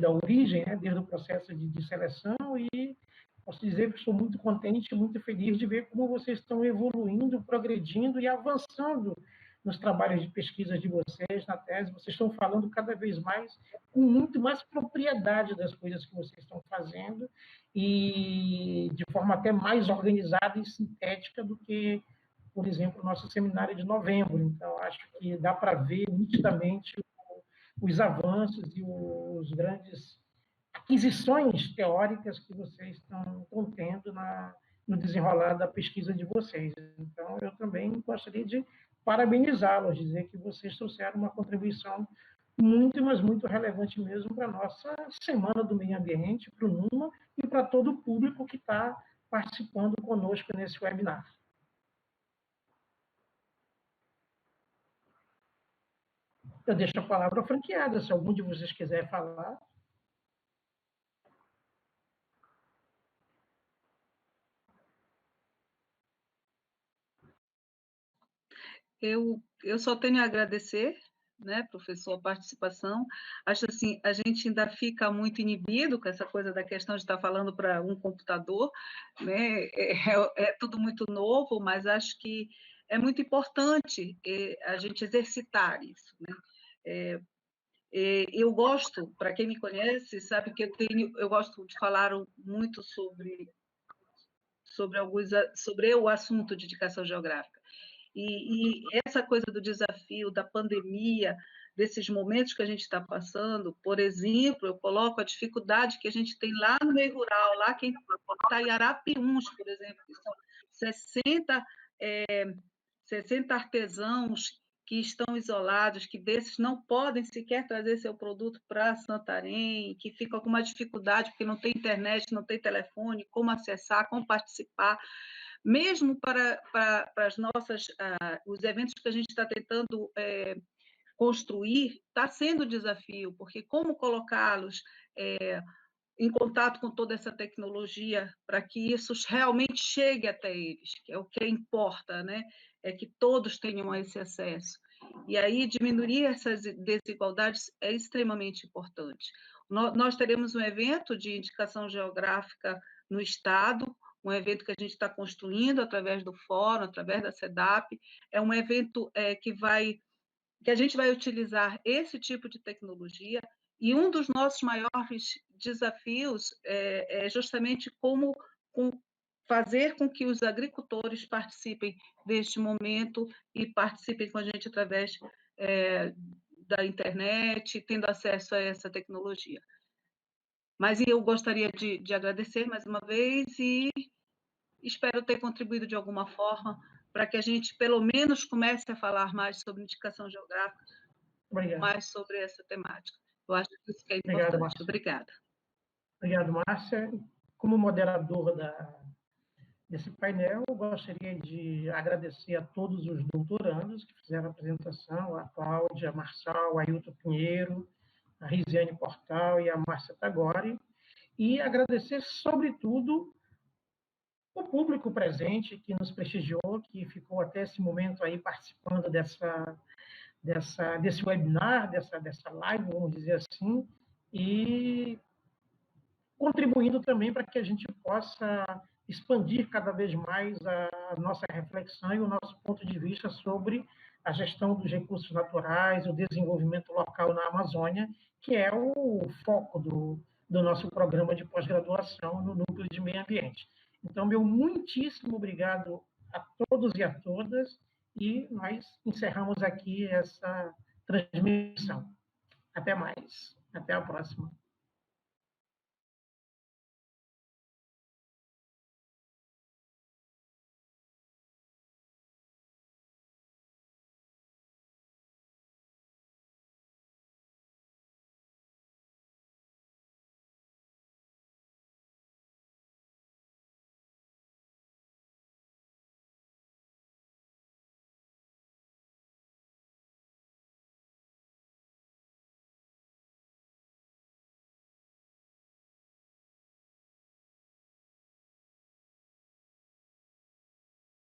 a origem, desde o processo de seleção, e posso dizer que estou muito contente, muito feliz de ver como vocês estão evoluindo, progredindo e avançando nos trabalhos de pesquisa de vocês, na tese. Vocês estão falando cada vez mais, com muito mais propriedade das coisas que vocês estão fazendo, e de forma até mais organizada e sintética do que, por exemplo, o nosso seminário de novembro. Então, acho que dá para ver nitidamente os avanços e os grandes aquisições teóricas que vocês estão tendo no desenrolar da pesquisa de vocês. Então, eu também gostaria de parabenizá-los, dizer que vocês trouxeram uma contribuição muito, mas muito relevante mesmo para a nossa Semana do Meio Ambiente, para o NUMA e para todo o público que está participando conosco nesse webinar. Eu deixo a palavra franqueada, se algum de vocês quiser falar. Eu só tenho a agradecer, né, professor, a participação. Acho assim, a gente ainda fica muito inibido com essa coisa da questão de estar falando para um computador, né? É tudo muito novo, mas acho que é muito importante a gente exercitar isso, né? Eu gosto, para quem me conhece, sabe que eu gosto de falar muito sobre o assunto de indicação geográfica. E essa coisa do desafio, da pandemia, desses momentos que a gente está passando, por exemplo, eu coloco a dificuldade que a gente tem lá no meio rural, lá quem está em Arapiuns, por exemplo, que são 60 artesãos que estão isolados, que desses não podem sequer trazer seu produto para Santarém, que ficam com uma dificuldade porque não tem internet, não tem telefone, como acessar, como participar. Mesmo para as os eventos que a gente está tentando construir, está sendo um desafio, porque como colocá-los em contato com toda essa tecnologia para que isso realmente chegue até eles, que é o que importa, né? É que todos tenham esse acesso. E aí diminuir essas desigualdades é extremamente importante. Nós teremos um evento de indicação geográfica no Estado, um evento que a gente está construindo através do fórum, através da CEDAP. É um evento que a gente vai utilizar esse tipo de tecnologia, e um dos nossos maiores desafios é justamente como fazer com que os agricultores participem deste momento e participem com a gente através da internet, tendo acesso a essa tecnologia. Mas eu gostaria de agradecer mais uma vez e espero ter contribuído de alguma forma para que a gente, pelo menos, comece a falar mais sobre indicação geográfica, mais sobre essa temática. Eu acho que isso que é importante. Obrigada. Obrigado, Márcia. como moderador desse painel, eu gostaria de agradecer a todos os doutorandos que fizeram a apresentação, a Cláudia, a Marçal, a Ailton Pinheiro, a Risiane Portal e a Márcia Tagore, e agradecer, sobretudo, o público presente que nos prestigiou, que ficou até esse momento aí participando desse webinar, dessa live, vamos dizer assim, e contribuindo também para que a gente possa expandir cada vez mais a nossa reflexão e o nosso ponto de vista sobre a gestão dos recursos naturais, o desenvolvimento local na Amazônia, que é o foco do nosso programa de pós-graduação no Núcleo de Meio Ambiente. Então, meu muitíssimo obrigado a todos e a todas, e nós encerramos aqui essa transmissão. Até mais. Até a próxima.